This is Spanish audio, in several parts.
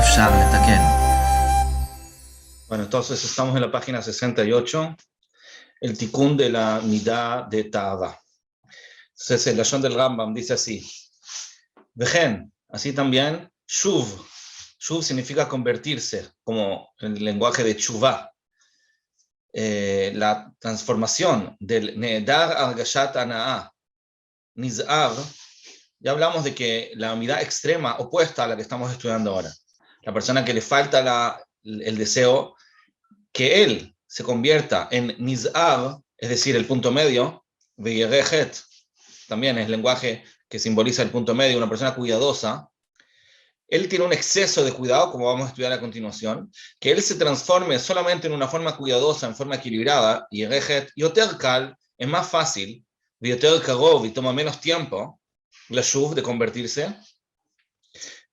אפשר לתקן. Bueno, entonces estamos en la página 68, el tikkun de la midá de Ta'ava. Entonces el lashon del Rambam dice así, Vejen, así también, shuv. Shuv significa convertirse, como en el lenguaje de chuvá. La transformación del ne'edar argashat ana'ah, niz'ar. Ya hablamos de que la midá extrema opuesta a la que estamos estudiando ahora, la persona que le falta el deseo, que él se convierta en niz'ar, es decir, el punto medio, veyerechet, también es el lenguaje que simboliza el punto medio, una persona cuidadosa. Él tiene un exceso de cuidado, como vamos a estudiar a continuación, que él se transforme solamente en una forma cuidadosa, en forma equilibrada, y yoter kal, es más fácil, yoter karov, y toma menos tiempo, la shuv, de convertirse.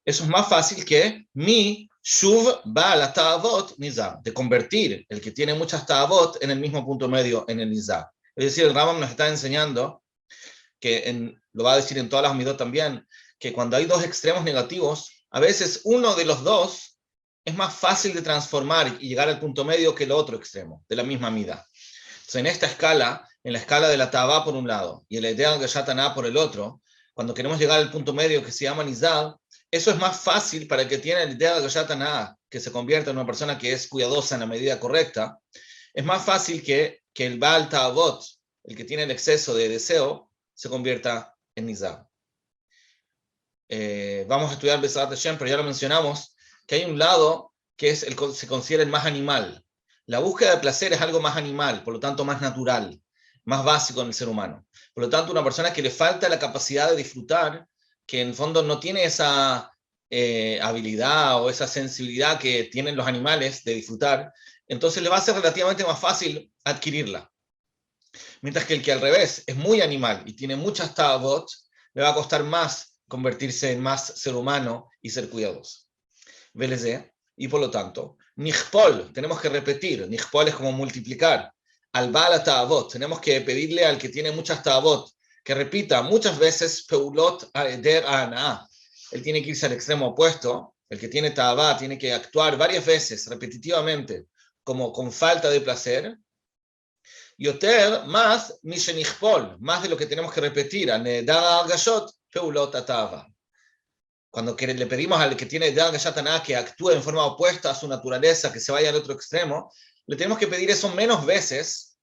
Eso es más fácil que mi shuv ba la ta'avot nizar, de convertir el que tiene muchas ta'avot en el mismo punto medio, en el nizar. Es decir, el Rambam nos está enseñando, lo va a decir en todas las midot también, que cuando hay dos extremos negativos, a veces uno de los dos es más fácil de transformar y llegar al punto medio que el otro extremo, de la misma midá. Entonces, en esta escala, en la escala de la ta'avá por un lado y el edel gashataná por el otro, cuando queremos llegar al punto medio que se llama nizar, eso es más fácil para el que tiene el edel gashataná, que se convierta en una persona que es cuidadosa en la medida correcta. Es más fácil que el baal ta'avot, el que tiene el exceso de deseo, se convierta en nizar. Vamos a estudiar Besat Hashem, pero ya lo mencionamos, que hay un lado que es se considera el más animal. La búsqueda de placer es algo más animal, por lo tanto más natural, más básico en el ser humano. Por lo tanto, una persona que le falta la capacidad de disfrutar, que en el fondo no tiene esa habilidad o esa sensibilidad que tienen los animales de disfrutar, entonces le va a ser relativamente más fácil adquirirla. Mientras que el que al revés es muy animal y tiene muchas ta'avot, le va a costar más convertirse en más ser humano y ser cuidadoso. VLZ, y por lo tanto, Nihpol, tenemos que repetir, Nihpol es como multiplicar, al Baal Ta'avot, tenemos que pedirle al que tiene muchas Ta'avot, que repita muchas veces Peulot Aeder Ana'ah. Él tiene que irse al extremo opuesto, el que tiene Ta'avá tiene que actuar varias veces, repetitivamente, como con falta de placer. Yoter, más Mishenihpol, más de lo que tenemos que repetir, Anedar Gashot, Peulot Ta'avá. Cuando le pedimos al que tiene Edel Gashataná que actúe en forma opuesta a su naturaleza, que se vaya al otro extremo, le tenemos que pedir eso menos veces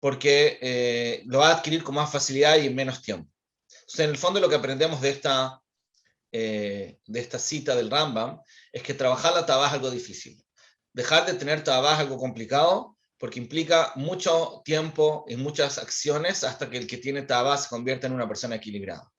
porque lo va a adquirir con más facilidad y en menos tiempo. Entonces, en el fondo, lo que aprendemos de esta cita del Rambam es que trabajar la Ta'avá es algo difícil. Dejar de tener Ta'avá es algo complicado porque implica mucho tiempo y muchas acciones hasta que el que tiene Ta'avá se convierta en una persona equilibrada.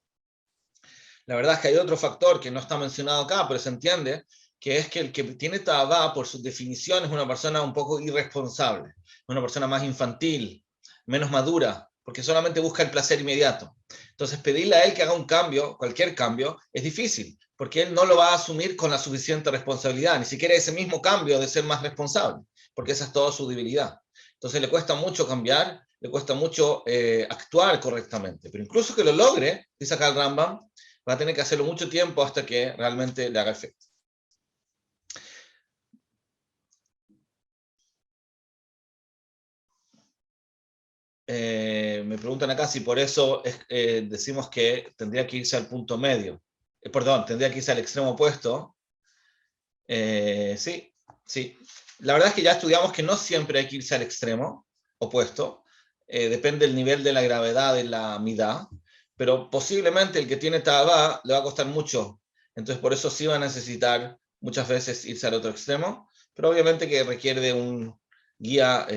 La verdad es que hay otro factor que no está mencionado acá, pero se entiende, que es que el que tiene Ta'avá, por su definición, es una persona un poco irresponsable, una persona más infantil, menos madura, porque solamente busca el placer inmediato. Entonces, pedirle a él que haga un cambio, cualquier cambio, es difícil, porque él no lo va a asumir con la suficiente responsabilidad, ni siquiera ese mismo cambio de ser más responsable, porque esa es toda su debilidad. Entonces, le cuesta mucho cambiar, le cuesta mucho actuar correctamente, pero incluso que lo logre, dice acá el Rambam, va a tener que hacerlo mucho tiempo hasta que realmente le haga efecto. Me preguntan acá si por eso decimos que tendría que irse al punto medio. Perdón, tendría que irse al extremo opuesto. Sí. La verdad es que ya estudiamos que no siempre hay que irse al extremo opuesto. Depende del nivel de la gravedad de la midá. Pero posiblemente el que tiene Ta'avá le va a costar mucho. Entonces, por eso sí va a necesitar muchas veces irse al otro extremo, pero obviamente que requiere de un guía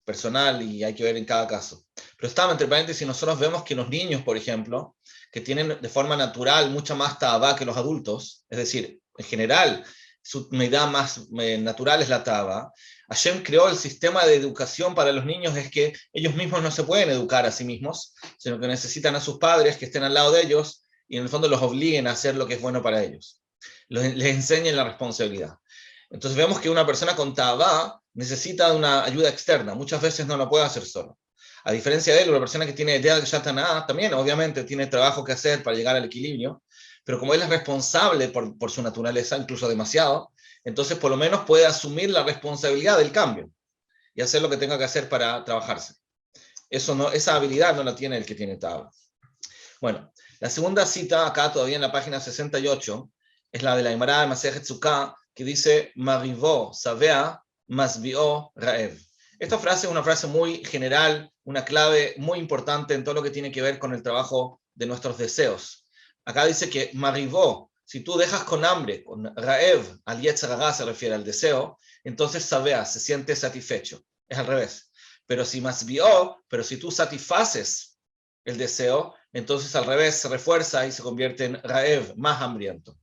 personal y hay que ver en cada caso. Pero estaba entre paréntesis, si nosotros vemos que los niños, por ejemplo, que tienen de forma natural mucha más Ta'avá que los adultos, es decir, en general, su medida más natural es la Ta'avá. Hashem creó el sistema de educación para los niños, es que ellos mismos no se pueden educar a sí mismos, sino que necesitan a sus padres que estén al lado de ellos y en el fondo los obliguen a hacer lo que es bueno para ellos. Les enseñen la responsabilidad. Entonces vemos que una persona con Ta'avá necesita una ayuda externa, muchas veces no lo puede hacer solo. A diferencia de él, una persona que tiene Edel Gashataná también obviamente tiene trabajo que hacer para llegar al equilibrio, pero como él es responsable por su naturaleza, incluso demasiado, entonces por lo menos puede asumir la responsabilidad del cambio y hacer lo que tenga que hacer para trabajarse. Esa habilidad no la tiene el que tiene Taba. Bueno, la segunda cita, acá todavía en la página 68, es la de la Gemara de Masejet Sukkah, que dice, Marivó, Sabea, Masbió, Raev. Esta frase es una frase muy general, una clave muy importante en todo lo que tiene que ver con el trabajo de nuestros deseos. Acá dice que Marivó, si tú dejas con hambre, con Raev, al Yetzer Hara se refiere al deseo, entonces Sabea, se siente satisfecho. Es al revés. Pero si tú satisfaces el deseo, entonces al revés se refuerza y se convierte en Raev, más hambriento.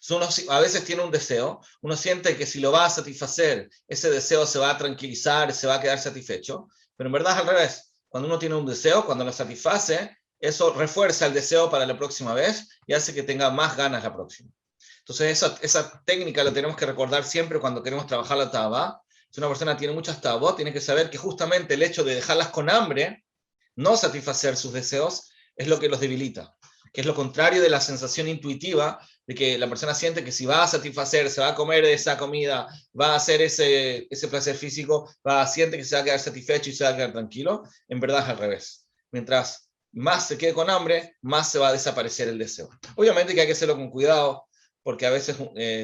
Uno a veces tiene un deseo, uno siente que si lo va a satisfacer, ese deseo se va a tranquilizar, se va a quedar satisfecho, pero en verdad es al revés. Cuando uno tiene un deseo, cuando lo satisface, eso refuerza el deseo para la próxima vez y hace que tenga más ganas la próxima. Entonces esa técnica la tenemos que recordar siempre cuando queremos trabajar la taba. Si una persona tiene muchas tabot, tiene que saber que justamente el hecho de dejarlas con hambre, no satisfacer sus deseos, es lo que los debilita, que es lo contrario de la sensación intuitiva de que la persona siente que si va a satisfacer, se va a comer esa comida, va a hacer ese placer físico, siente que se va a quedar satisfecho y se va a quedar tranquilo. En verdad es al revés. Mientras más se quede con hambre, más se va a desaparecer el deseo. Obviamente que hay que hacerlo con cuidado, porque a veces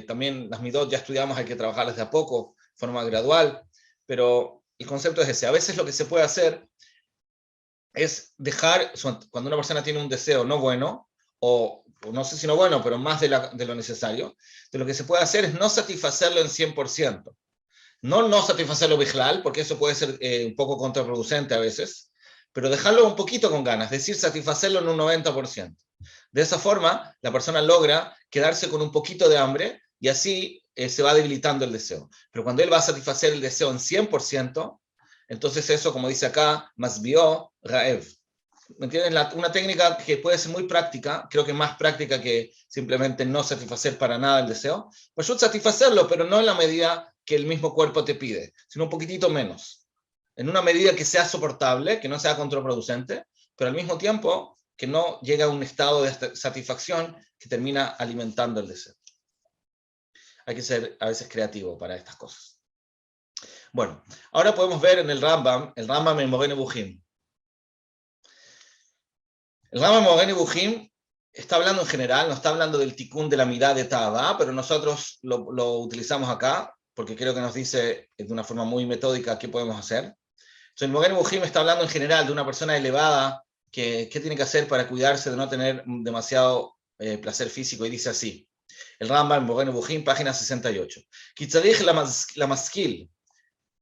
también las midot, ya estudiamos, hay que trabajarlas de a poco, de forma gradual, pero el concepto es ese. A veces lo que se puede hacer es dejar, cuando una persona tiene un deseo no bueno, o no sé si no bueno, pero más de lo necesario, de lo que se puede hacer es no satisfacerlo en 100%. No satisfacerlo bijlal, porque eso puede ser un poco contraproducente a veces, pero dejarlo un poquito con ganas, es decir, satisfacerlo en un 90%. De esa forma, la persona logra quedarse con un poquito de hambre y así se va debilitando el deseo. Pero cuando él va a satisfacer el deseo en 100%, entonces eso, como dice acá, masbió raev. ¿Me entienden? Una técnica que puede ser muy práctica, creo que más práctica que simplemente no satisfacer para nada el deseo. Pues yo satisfacerlo, pero no en la medida que el mismo cuerpo te pide, sino un poquitito menos. En una medida que sea soportable, que no sea contraproducente, pero al mismo tiempo que no llegue a un estado de satisfacción que termina alimentando el deseo. Hay que ser a veces creativo para estas cosas. Bueno, ahora podemos ver en el Rambam en Moreh Nevuchim. El Rambam Moreh Nevuchim está hablando en general, no está hablando del tikkun de la mirada de Tava, pero nosotros lo utilizamos acá, porque creo que nos dice de una forma muy metódica qué podemos hacer. Entonces, el Moreh Nevuchim está hablando en general de una persona elevada, qué tiene que hacer para cuidarse de no tener demasiado placer físico, y dice así. El Rambam Moreh Nevuchim, página 68. Kitzarich la maskil.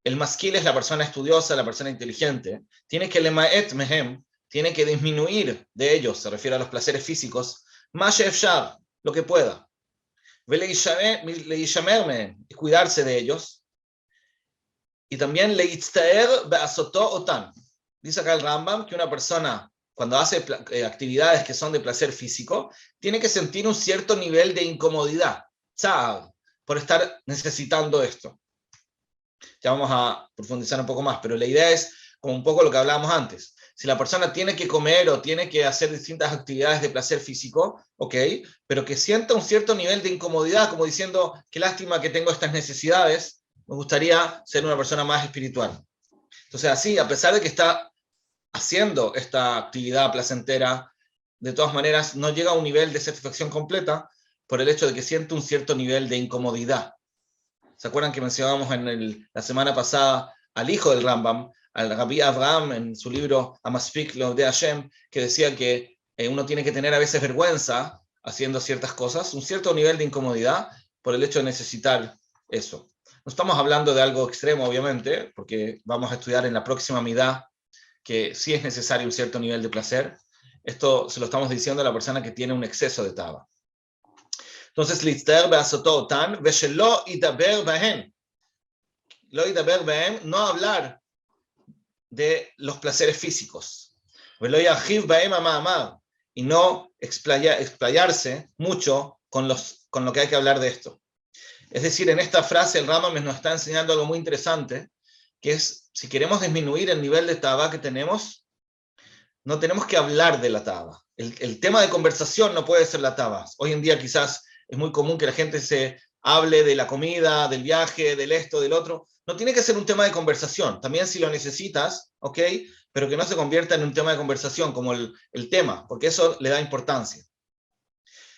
El maskil es la persona estudiosa, la persona inteligente. Tiene que lemaet mehem, tiene que disminuir de ellos, se refiere a los placeres físicos, más efshar, lo que pueda. Leishamer mehem, cuidarse de ellos. Y también leitztaer beasoto otan. Dice acá el Rambam que una persona, cuando hace actividades que son de placer físico, tiene que sentir un cierto nivel de incomodidad, por estar necesitando esto. Ya vamos a profundizar un poco más, pero la idea es como un poco lo que hablábamos antes. Si la persona tiene que comer o tiene que hacer distintas actividades de placer físico, ok, pero que sienta un cierto nivel de incomodidad, como diciendo, qué lástima que tengo estas necesidades, me gustaría ser una persona más espiritual. Entonces así, a pesar de que está haciendo esta actividad placentera, de todas maneras no llega a un nivel de satisfacción completa por el hecho de que siente un cierto nivel de incomodidad. ¿Se acuerdan que mencionábamos la semana pasada al hijo del Rambam, al Rabbi Abraham, en su libro Amaspik lo de Hashem, que decía que uno tiene que tener a veces vergüenza haciendo ciertas cosas, un cierto nivel de incomodidad por el hecho de necesitar eso? No estamos hablando de algo extremo, obviamente, porque vamos a estudiar en la próxima midá que sí es necesario un cierto nivel de placer. Esto se lo estamos diciendo a la persona que tiene un exceso de taba. Entonces, litztaer beasoto tan, veshelo idaber bahem. Lo idaber bahem, no hablar de los placeres físicos. Velo yachiv bahem amamar, y no explayarse mucho con lo que hay que hablar de esto. Es decir, en esta frase el Rambam nos está enseñando algo muy interesante, que es, si queremos disminuir el nivel de taba que tenemos, no tenemos que hablar de la taba. El tema de conversación no puede ser la taba. Hoy en día quizás es muy común que la gente se hable de la comida, del viaje, del esto, del otro. No tiene que ser un tema de conversación. También si lo necesitas, ¿ok? Pero que no se convierta en un tema de conversación como el tema, porque eso le da importancia.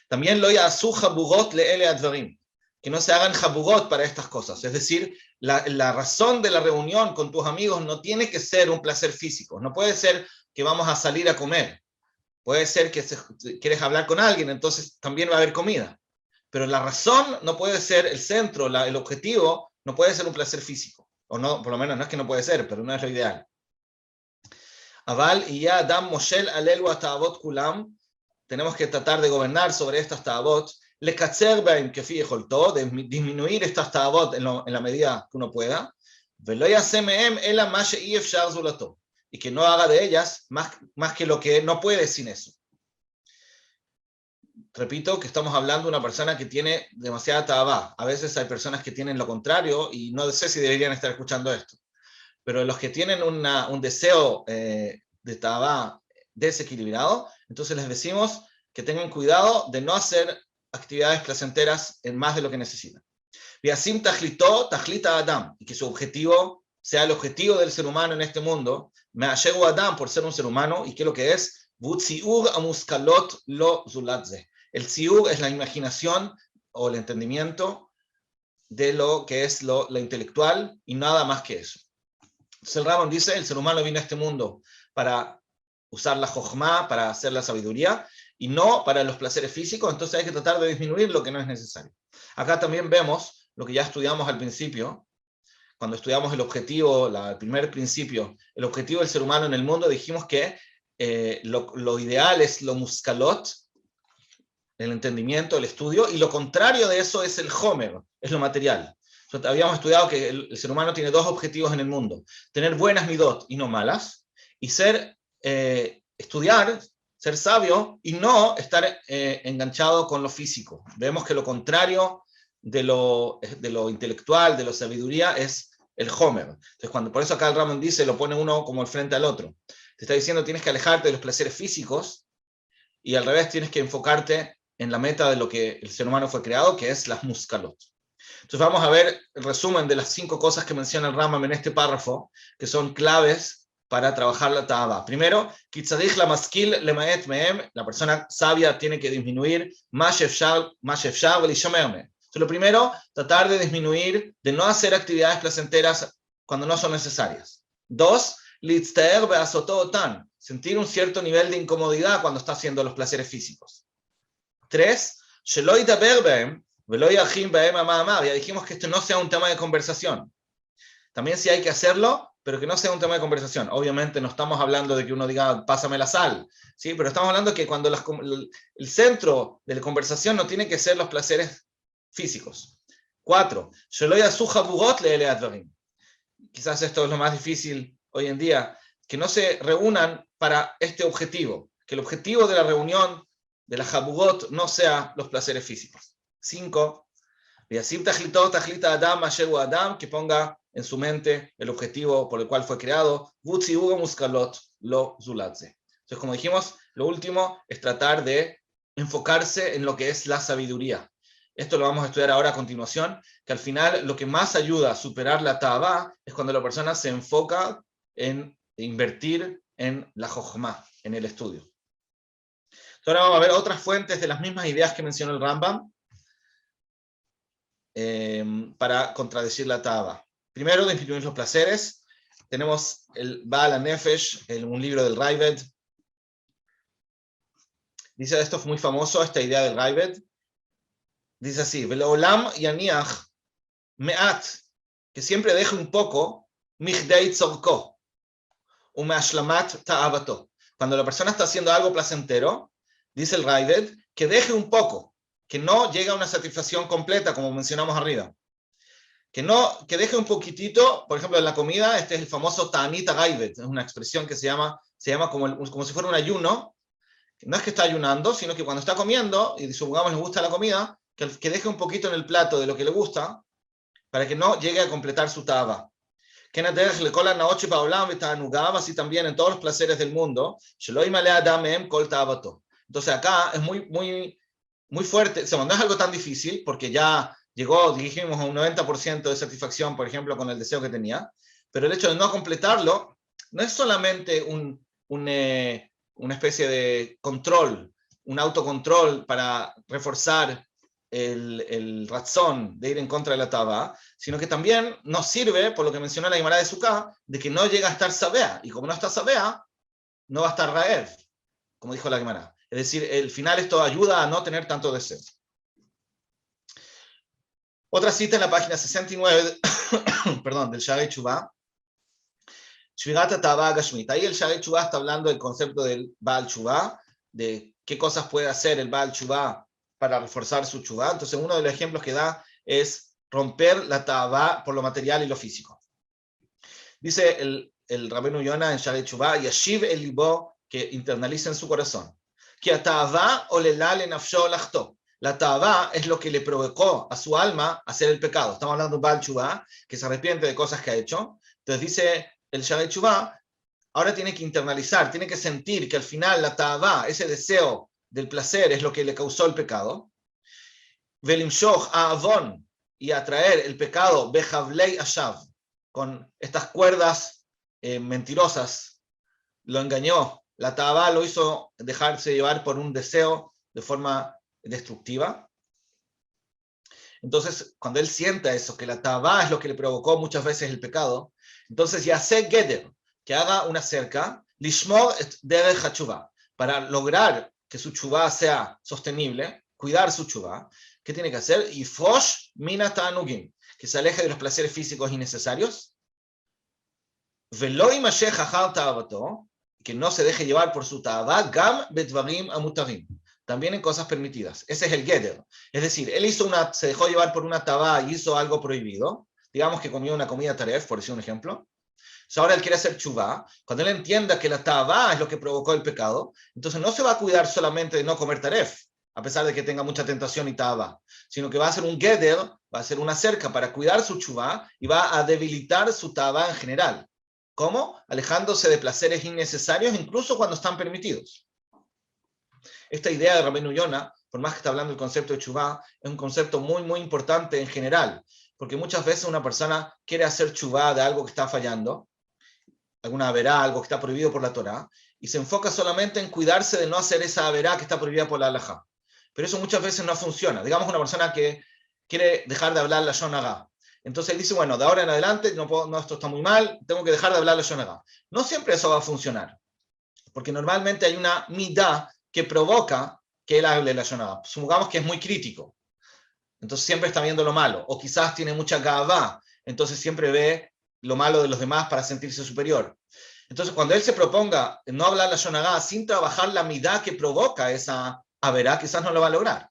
También lo yasu jabugot le'ele advarim, que no se hagan jabugot para estas cosas. Es decir, la razón de la reunión con tus amigos no tiene que ser un placer físico. No puede ser que vamos a salir a comer. Puede ser que quieres hablar con alguien, entonces también va a haber comida. Pero la razón no puede ser el centro, el objetivo no puede ser un placer físico. O no, por lo menos no es que no puede ser, pero no es lo ideal. Aval y ya Adam Moshel alelu atavot kulam. Tenemos que tratar de gobernar sobre estas ta'avot, lekatzer beim kefi yecholto, de disminuir estas ta'avot en la medida que uno pueda, velo yaseh mehem ela ma she'i efshar zulato, y que no haga de ellas más que lo que no puede sin eso. Repito que estamos hablando de una persona que tiene demasiada ta'avá. A veces hay personas que tienen lo contrario y no sé si deberían estar escuchando esto. Pero los que tienen un deseo de ta'avá desequilibrado, entonces les decimos que tengan cuidado de no hacer actividades placenteras en más de lo que necesitan. Viasim tajlito, tajlita Adam, y que su objetivo sea el objetivo del ser humano en este mundo. Me allego Adam por ser un ser humano, y que lo que es, Vutziur amuskalot lo zulatze. El tziur es la imaginación o el entendimiento de lo que es lo intelectual y nada más que eso. Entonces el Rambam dice, el ser humano vino a este mundo para usar la jochma, para hacer la sabiduría, y no para los placeres físicos, entonces hay que tratar de disminuir lo que no es necesario. Acá también vemos lo que ya estudiamos al principio, cuando estudiamos el objetivo, el primer principio, el objetivo del ser humano en el mundo, dijimos que lo ideal es lo muskalot, el entendimiento, el estudio, y lo contrario de eso es el homer, es lo material. Entonces, habíamos estudiado que el ser humano tiene dos objetivos en el mundo: tener buenas midot y no malas, y estudiar, ser sabio y no estar enganchado con lo físico. Vemos que lo contrario de lo intelectual, de la sabiduría, es el homer. Entonces, por eso acá el Rambam dice, lo pone uno como el frente al otro. Te está diciendo, tienes que alejarte de los placeres físicos y al revés tienes que enfocarte en la meta de lo que el ser humano fue creado, que es las muskalot. Entonces vamos a ver el resumen de las 5 cosas que menciona el Rambam en este párrafo, que son claves para trabajar la ta'avá. Primero, kitzadich la maskil lemaet mehem, la persona sabia tiene que disminuir mashefshar velishomerme. Entonces lo primero, tratar de disminuir, de no hacer actividades placenteras cuando no son necesarias. 2, litztaer beasototan, sentir un cierto nivel de incomodidad cuando está haciendo los placeres físicos. 3, shelo yitaber behem, ya dijimos que esto no sea un tema de conversación. También sí hay que hacerlo, pero que no sea un tema de conversación. Obviamente no estamos hablando de que uno diga, pásame la sal, ¿sí? Pero estamos hablando que cuando el centro de la conversación no tiene que ser los placeres físicos. 4, quizás esto es lo más difícil hoy en día, que no se reúnan para este objetivo, que el objetivo de la reunión de la jabugot no sea los placeres físicos. 5, Adam, que ponga en su mente el objetivo por el cual fue creado. Entonces, como dijimos, lo último es tratar de enfocarse en lo que es la sabiduría. Esto lo vamos a estudiar ahora a continuación, que al final lo que más ayuda a superar la ta'avá es cuando la persona se enfoca en invertir en la jochma, en el estudio. Entonces, ahora vamos a ver otras fuentes de las mismas ideas que mencionó el Rambam, para contradecir la ta'avá. Primero, disminuir los placeres. Tenemos el Baal HaNefesh, un libro del Raived. Dice, esto fue muy famoso, esta idea del Raived. Dice así, Ve'leolam yaniach me'at, que siempre deje un poco, michdei tzorko, u'me'ashlamat ta'avato. Cuando la persona está haciendo algo placentero, dice el Raived, que deje un poco, que no llegue a una satisfacción completa, como mencionamos arriba. Que deje un poquitito, por ejemplo, en la comida, este es el famoso ta'anit ha'gaivet, es una expresión que se llama como si fuera un ayuno. No es que está ayunando, sino que cuando está comiendo, y supongamos le gusta la comida, que deje un poquito en el plato de lo que le gusta, para que no llegue a completar su ta'avá. así también en todos los placeres del mundo. Entonces acá es muy fuerte, o sea, no es algo tan difícil, porque ya llegó, dijimos, a un 90% de satisfacción, por ejemplo, con el deseo que tenía, pero el hecho de no completarlo no es solamente una especie de control, un autocontrol para reforzar el razón de ir en contra de la taba, sino que también nos sirve, por lo que mencionó la Gemara de Sukkah, de que no llega a estar sabea, y como no está sabea, no va a estar raev, como dijo la Gemara. Es decir, al final esto ayuda a no tener tanto deseo. Otra cita en la página 69, perdón, del Sha'arei Teshuvah, Shvirat Tava Gashmit. Ahí el Sha'arei Teshuvah está hablando del concepto del Baal Teshuvah, de qué cosas puede hacer el Baal Teshuvah para reforzar su Teshuvah. Entonces, uno de los ejemplos que da es romper la Tava por lo material y lo físico. Dice el Rabbeinu Yonah en Sha'arei Teshuvah, Yashiv el libo, que internaliza en su corazón. Que a Tava olela le nafsho lachto. La Tava es lo que le provocó a su alma hacer el pecado. Estamos hablando de un Baal Teshuvah que se arrepiente de cosas que ha hecho. Entonces dice el Sha'arei Teshuvah, ahora tiene que internalizar, tiene que sentir que al final la Tava, ese deseo del placer, es lo que le causó el pecado. Velimshoch a Avon, y atraer el pecado, Behavlei Ashav, con estas cuerdas mentirosas, lo engañó. La Tava lo hizo dejarse llevar por un deseo de forma destructiva. Entonces, cuando él sienta eso, que la Tava es lo que le provocó muchas veces el pecado, entonces ya se Geder, que haga una cerca, Lishmor et derech ha-teshuvah, para lograr que su teshuvah sea sostenible, cuidar su teshuvah. ¿Qué tiene que hacer? Yifrosh mina ta'anugim, que se aleje de los placeres físicos innecesarios. Velo yimashech achar ta'avato, que no se deje llevar por su ta'avah, gam bedvarim amutarim, también en cosas permitidas. Ese es el Geder. Es decir, él se dejó llevar por una ta'avah y hizo algo prohibido. Digamos que comió una comida taref, por decir un ejemplo. Ahora él quiere hacer teshuvah. Cuando él entienda que la ta'avah es lo que provocó el pecado, entonces no se va a cuidar solamente de no comer taref, a pesar de que tenga mucha tentación y ta'avah, sino que va a hacer un geder, va a hacer una cerca para cuidar su teshuvah y va a debilitar su ta'avah en general. ¿Cómo? Alejándose de placeres innecesarios, incluso cuando están permitidos. Esta idea de Rabbeinu Yonah, por más que está hablando del concepto de teshuvah, es un concepto muy importante en general, porque muchas veces una persona quiere hacer teshuvah de algo que está fallando, alguna averá, algo que está prohibido por la Torá, y se enfoca solamente en cuidarse de no hacer esa averá que está prohibida por la halajá. Pero eso muchas veces no funciona. Digamos una persona que quiere dejar de hablar la Lashon Hara. Entonces él dice, bueno, de ahora en adelante, no, esto está muy mal, tengo que dejar de hablar la Lashon Hara. No siempre eso va a funcionar, porque normalmente hay una midá que provoca que él hable la Lashon Hara. Supongamos que es muy crítico, entonces siempre está viendo lo malo, o quizás tiene mucha gavá, entonces siempre ve lo malo de los demás para sentirse superior. Entonces, cuando él se proponga no hablar la Lashon Hara sin trabajar la midá que provoca esa averá, quizás no lo va a lograr.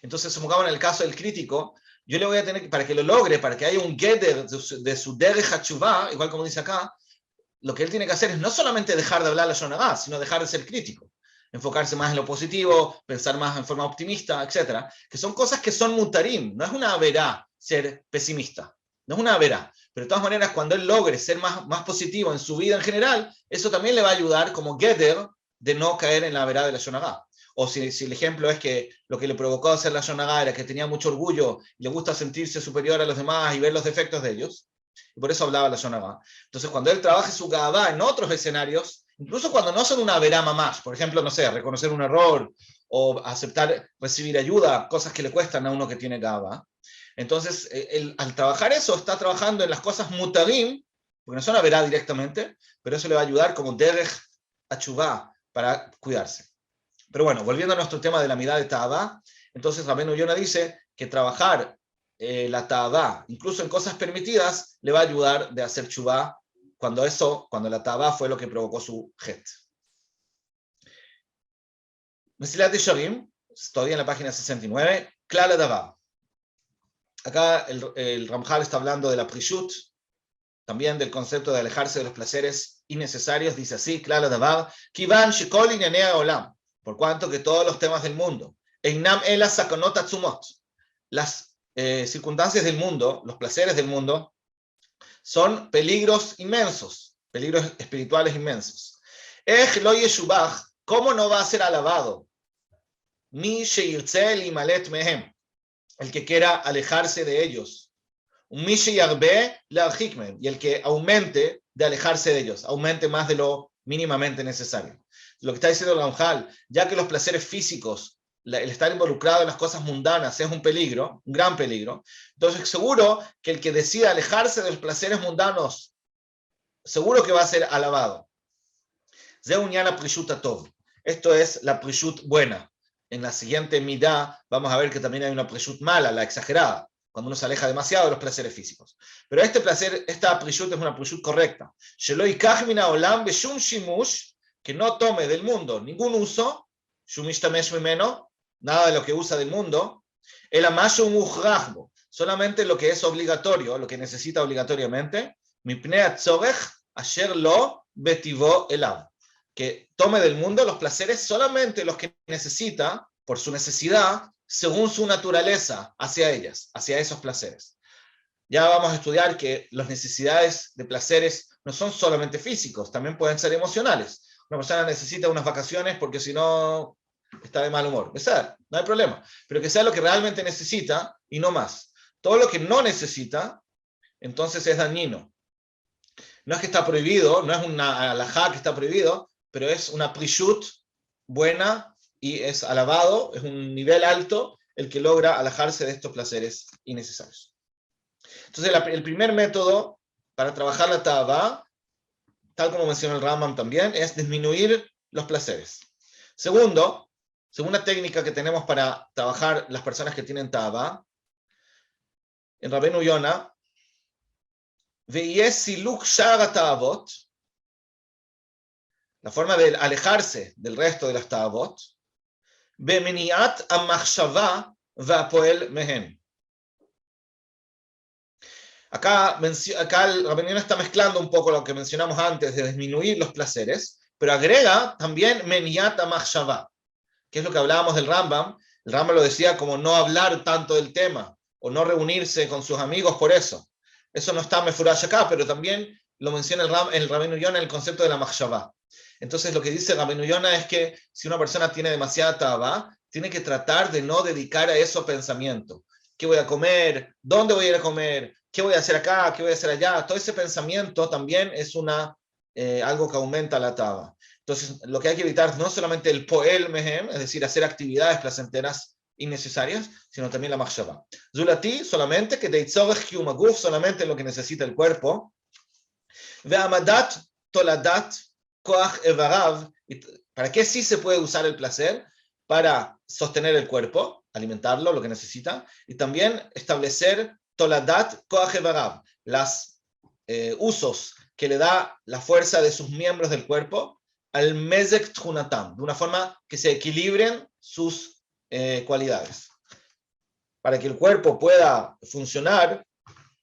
Entonces, supongamos en el caso del crítico, yo le voy a tener, para que lo logre, para que haya un geder de su derech ha-teshuvah, igual como dice acá, lo que él tiene que hacer es no solamente dejar de hablar la Lashon Hara, sino dejar de ser crítico, enfocarse más en lo positivo, pensar más en forma optimista, etc. Que son cosas que son mutarim, no es una averá ser pesimista, no es una averá. Pero de todas maneras, cuando él logre ser más positivo en su vida en general, eso también le va a ayudar como geder de no caer en la averá de la Lashon Hara. O si el ejemplo es que lo que le provocó hacer la Lashon Hara era que tenía mucho orgullo y le gusta sentirse superior a los demás y ver los defectos de ellos, y por eso hablaba la Lashon Hara. Entonces, cuando él trabaje su gavá en otros escenarios, incluso cuando no son una averá mamás, por ejemplo, no sé, reconocer un error o aceptar recibir ayuda, cosas que le cuestan a uno que tiene gavá, entonces, al trabajar eso, está trabajando en las cosas mutarim, porque no son averá directamente, pero eso le va a ayudar como derech ha-teshuvah para cuidarse. Pero bueno, volviendo a nuestro tema de la midá de ta'avá, entonces Rabbeinu Yonah dice que trabajar la ta'avá, incluso en cosas permitidas, le va a ayudar de hacer teshuvah cuando la ta'avá fue lo que provocó su het. Mesilat Yesharim, todavía en la página 69, Klal HaDavar. Acá el Ramjal está hablando de la prishut, también del concepto de alejarse de los placeres innecesarios. Dice así, Klal HaDavar, Kivan shekol inyanei ha'olam, por cuanto que todos los temas del mundo, einam ela sakonot atzumot, las circunstancias del mundo, los placeres del mundo, son peligros inmensos, peligros espirituales inmensos. Ej lo yeshubach, ¿cómo no va a ser alabado? Mi sheyirtze limalet mehem, el que quiera alejarse de ellos. Mi sheyarbe learchik mehem, y el que aumente de alejarse de ellos, aumente más de lo mínimamente necesario. Lo que está diciendo el Ramjal, ya que los placeres físicos, el estar involucrado en las cosas mundanas es un peligro, un gran peligro, entonces seguro que el que decida alejarse de los placeres mundanos, seguro que va a ser alabado. Zeunyana prishut atov. Esto es la prishut buena. En la siguiente midá vamos a ver que también hay una prishut mala, la exagerada, cuando uno se aleja demasiado de los placeres físicos. Pero este placer, esta prishut es una prishut correcta. Shelo yikach min haolam beshum shimush, que no tome del mundo ningún uso, shum ishtamesh mimeno, nada de lo que usa del mundo, el amashu muhrachbo, solamente lo que es obligatorio, lo que necesita obligatoriamente, mipnei hatzorech asher lo betivo elav, que tome del mundo los placeres solamente los que necesita por su necesidad, según su naturaleza hacia ellas, hacia esos placeres. Ya vamos a estudiar que las necesidades de placeres no son solamente físicos, también pueden ser emocionales. Una persona necesita unas vacaciones porque si no está de mal humor. No hay problema, pero que sea lo que realmente necesita y no más. Todo lo que no necesita, entonces es dañino. No es que está prohibido, no es una alajá que está prohibido, pero es una prishut buena y es alabado, es un nivel alto el que logra alejarse de estos placeres innecesarios. Entonces el primer método para trabajar la ta'avá, tal como mencionó el Rambam también, es disminuir los placeres. Segunda técnica que tenemos para trabajar las personas que tienen ta'avá, en Rabbeinu Yonah, la forma de alejarse del resto de las ta'avot, במניעת המחשבה והפועל מהן. Acá el Rabbeinu Yonah está mezclando un poco lo que mencionamos antes de disminuir los placeres, pero agrega también meniat amachshava, que es lo que hablábamos del Rambam. El Rambam lo decía como no hablar tanto del tema o no reunirse con sus amigos por eso. Eso no está mefurash acá, pero también lo menciona el Rabbeinu Yonah en el concepto de la machshava. Entonces lo que dice Rabbeinu Yonah es que si una persona tiene demasiada ta'avá, tiene que tratar de no dedicar a eso pensamiento. ¿Qué voy a comer? ¿Dónde voy a ir a comer? ¿Qué voy a hacer acá? ¿Qué voy a hacer allá? Todo ese pensamiento también es algo que aumenta la ta'avá. Entonces lo que hay que evitar no solamente el poel mehem, es decir, hacer actividades placenteras innecesarias, sino también la machshava. Zulati, solamente que deitzorech kium haguf, solamente lo que necesita el cuerpo. Ve'amadat toladat koach evarav. ¿Para qué sí se puede usar el placer? Para sostener el cuerpo, alimentarlo, lo que necesita, y también establecer toladat koach evarav, los usos que le da la fuerza de sus miembros del cuerpo al mezek tchunatam, de una forma que se equilibren sus cualidades. Para que el cuerpo pueda funcionar,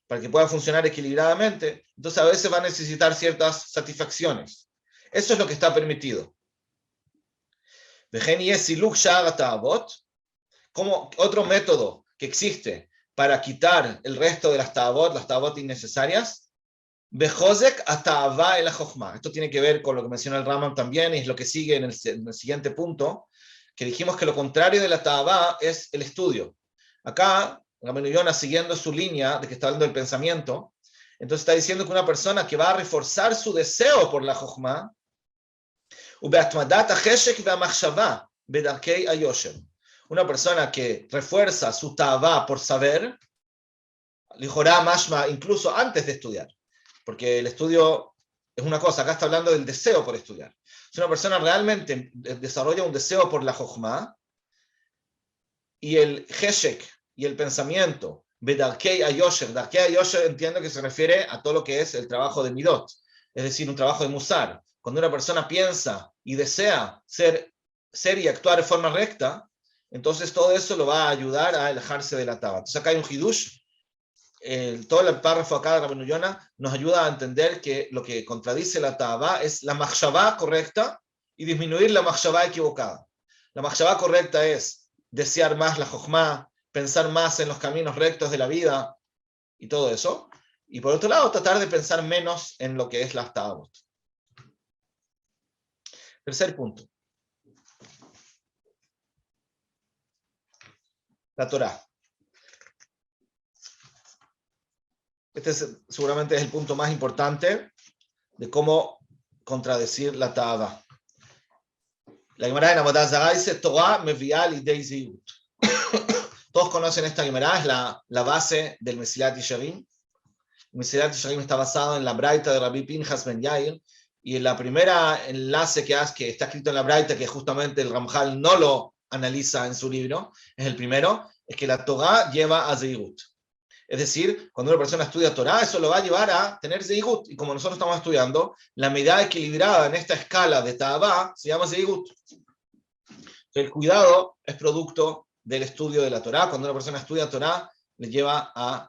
para que pueda funcionar equilibradamente, entonces a veces va a necesitar ciertas satisfacciones. Eso es lo que está permitido. Como otro método que existe para quitar el resto de las ta'avot innecesarias, esto tiene que ver con lo que menciona el Rambam también, y es lo que sigue en el siguiente punto, que dijimos que lo contrario de la ta'avá es el estudio. Acá, Rabbeinu Yonah, siguiendo su línea de que está hablando del pensamiento, entonces está diciendo que una persona que va a reforzar su deseo por la jochma, una persona que refuerza su ta'avá por saber, lijorá mashma, incluso antes de estudiar, porque el estudio es una cosa, acá está hablando del deseo por estudiar. Si una persona realmente desarrolla un deseo por la jochma, y el heshek y el pensamiento, bedarkei ayosher, darkei ayosher entiendo que se refiere a todo lo que es el trabajo de midot, es decir, un trabajo de musar. Cuando una persona piensa y desea ser y actuar de forma recta, entonces todo eso lo va a ayudar a alejarse de la ta'avá. Entonces acá hay un hidush. Todo el párrafo acá de Rabbeinu Yonah nos ayuda a entender que lo que contradice la ta'avá es la machshava correcta y disminuir la machshava equivocada. La machshava correcta es desear más la jochma, pensar más en los caminos rectos de la vida y todo eso. Y por otro lado, tratar de pensar menos en lo que es la Tavot. Tercer punto. La Torá. Este seguramente es el punto más importante de cómo contradecir la Tava. La Gemara en Avodah Zará dice, Torah meviá lidei zeirut. Todos conocen esta Gemara, es la base del Mesilat Yesharim. El Mesilat Yesharim está basado en la Braita de Rabbi Pinchas Ben Yair, y en la primera enlace que está escrito en la Braita, que justamente el Ramjal no lo analiza en su libro, es el primero, es que la Torah lleva a zeirut. Es decir, cuando una persona estudia Torah, eso lo va a llevar a tener zeirut. Y como nosotros estamos estudiando, la medida equilibrada en esta escala de Ta'avá se llama zeirut. El cuidado es producto del estudio de la Torah. Cuando una persona estudia Torah, le lleva a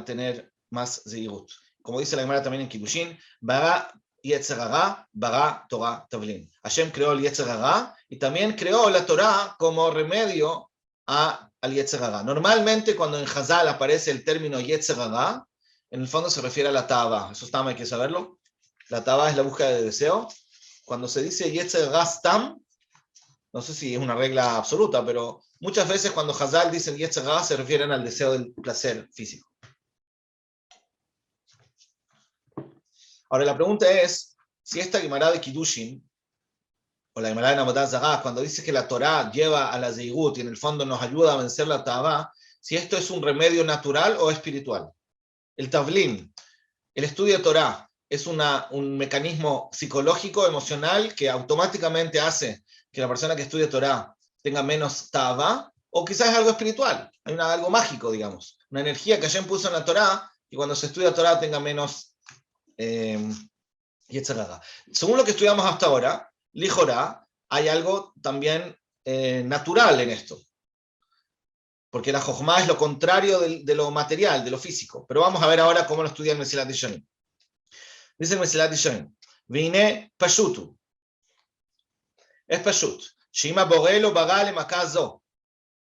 tener más zeirut. Como dice la Gemara también en Kiddushin, bara yetzer hara, bara Torah tavlin. Hashem creó el yetzer hara y también creó la Torah como remedio al yetzer hara. Normalmente cuando en Hazal aparece el término yetzer hara, en el fondo se refiere a la tava. Eso está, hay que saberlo. La tava es la búsqueda de deseo. Cuando se dice yetzer hara stam, no sé si es una regla absoluta, pero muchas veces cuando Hazal dicen yetzer hara se refieren al deseo del placer físico. Ahora la pregunta es, si esta Gemara de Kiddushin, o la Gemara de Avodah Zará, cuando dice que la Torah lleva a la zeirut y en el fondo nos ayuda a vencer la Ta'avá, si esto es un remedio natural o espiritual. El Tavlin, el estudio de Torah, es un mecanismo psicológico, emocional, que automáticamente hace que la persona que estudia Torah tenga menos Ta'avá, o quizás es algo espiritual, hay algo mágico, digamos, una energía que Hashem puso en la Torah, y cuando se estudia Torah tenga menos yetzer hara. Según lo que estudiamos hasta ahora, lijorá, hay algo también natural en esto. Porque la Jochma es lo contrario de lo material, de lo físico. Pero vamos a ver ahora cómo lo estudia el Mesilat Yesharim. Dice el Mesilat Yesharim, Vine pashutu. Es pashut. Shima borelo bagale makazo.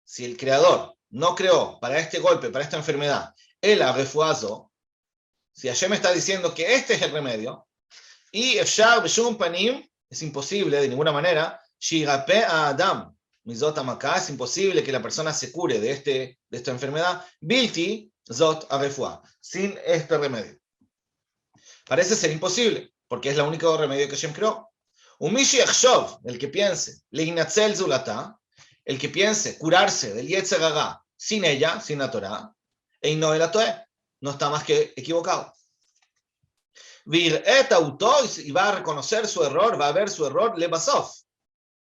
Si el creador no creó para este golpe, para esta enfermedad, el refuazo, si Hashem está diciendo que este es el remedio, y efshar b'shum panim, es imposible de ninguna manera, shirape a Adam, mizot hamaka, es imposible que la persona se cure de esta enfermedad, bilti zot arefua, sin este remedio. Parece ser imposible, porque es el único remedio que Hashem creó. Umishi echshov, el que piense, lehinatzel zulata, el que piense curarse del yetzer hara sin ella, sin la Torah, eino el atoe, no está más que equivocado. Y va a reconocer su error, va a ver su error, lebasof,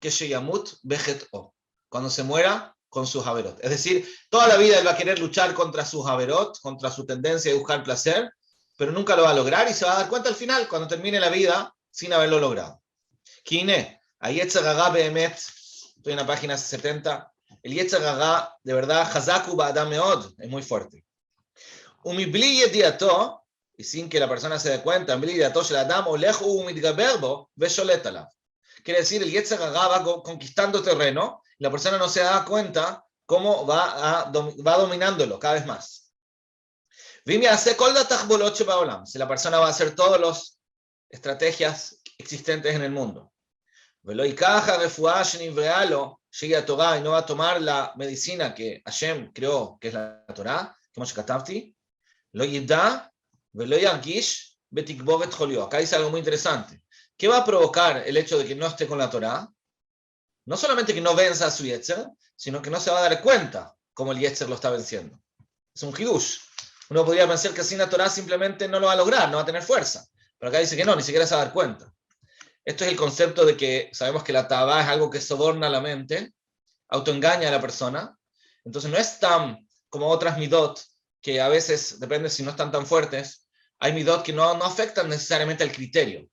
que sheyamut bejet'o, cuando se muera con sus averot. Es decir, toda la vida él va a querer luchar contra sus averot, contra su tendencia a buscar placer, pero nunca lo va a lograr y se va a dar cuenta al final, cuando termine la vida, sin haberlo logrado. Kine, a yetzer hara behemet, estoy en la página 70, el yetzer hara, de verdad, hazaku ba'adam meod, es muy fuerte. Umibli yediato, y sin que la persona se dé cuenta, quiere decir, el yetzer hara va conquistando terreno, y la persona no se da cuenta cómo va dominándolo cada vez más. Si la persona va a hacer todas las estrategias existentes en el mundo, y no va a tomar la medicina que Hashem creó, que es la Torah, como שכתבתי, lo yida velo yargish betikboret jolio. Acá dice algo muy interesante. ¿Qué va a provocar el hecho de que no esté con la Torah? No solamente que no venza a su yetzer, sino que no se va a dar cuenta cómo el yetzer lo está venciendo. Es un hidush. Uno podría pensar que sin la Torah simplemente no lo va a lograr, no va a tener fuerza. Pero acá dice que no, ni siquiera se va a dar cuenta. Esto es el concepto de que sabemos que la Ta'avá es algo que soborna la mente, autoengaña a la persona. Entonces no es tan como otras midot, que a veces, depende si no están tan fuertes, hay midot que no afectan necesariamente al criterio.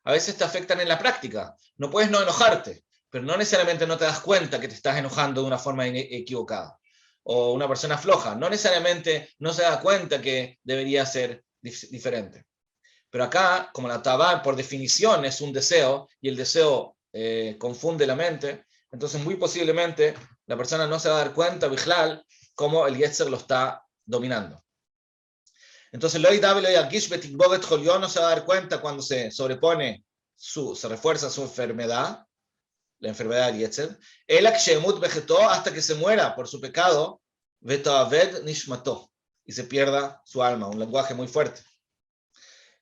A veces te afectan en la práctica. No puedes no enojarte, pero no necesariamente no te das cuenta que te estás enojando de una forma equivocada. O una persona floja, no necesariamente no se da cuenta que debería ser diferente. Pero acá, como la Ta'avá por definición es un deseo, y el deseo confunde la mente, entonces muy posiblemente la persona no se va a dar cuenta, bijlal, cómo el yetzer lo está dominando. Entonces, no se va a dar cuenta cuando se sobrepone, se refuerza su enfermedad, la enfermedad del Yetzer, hasta que se muera por su pecado, y se pierda su alma, un lenguaje muy fuerte.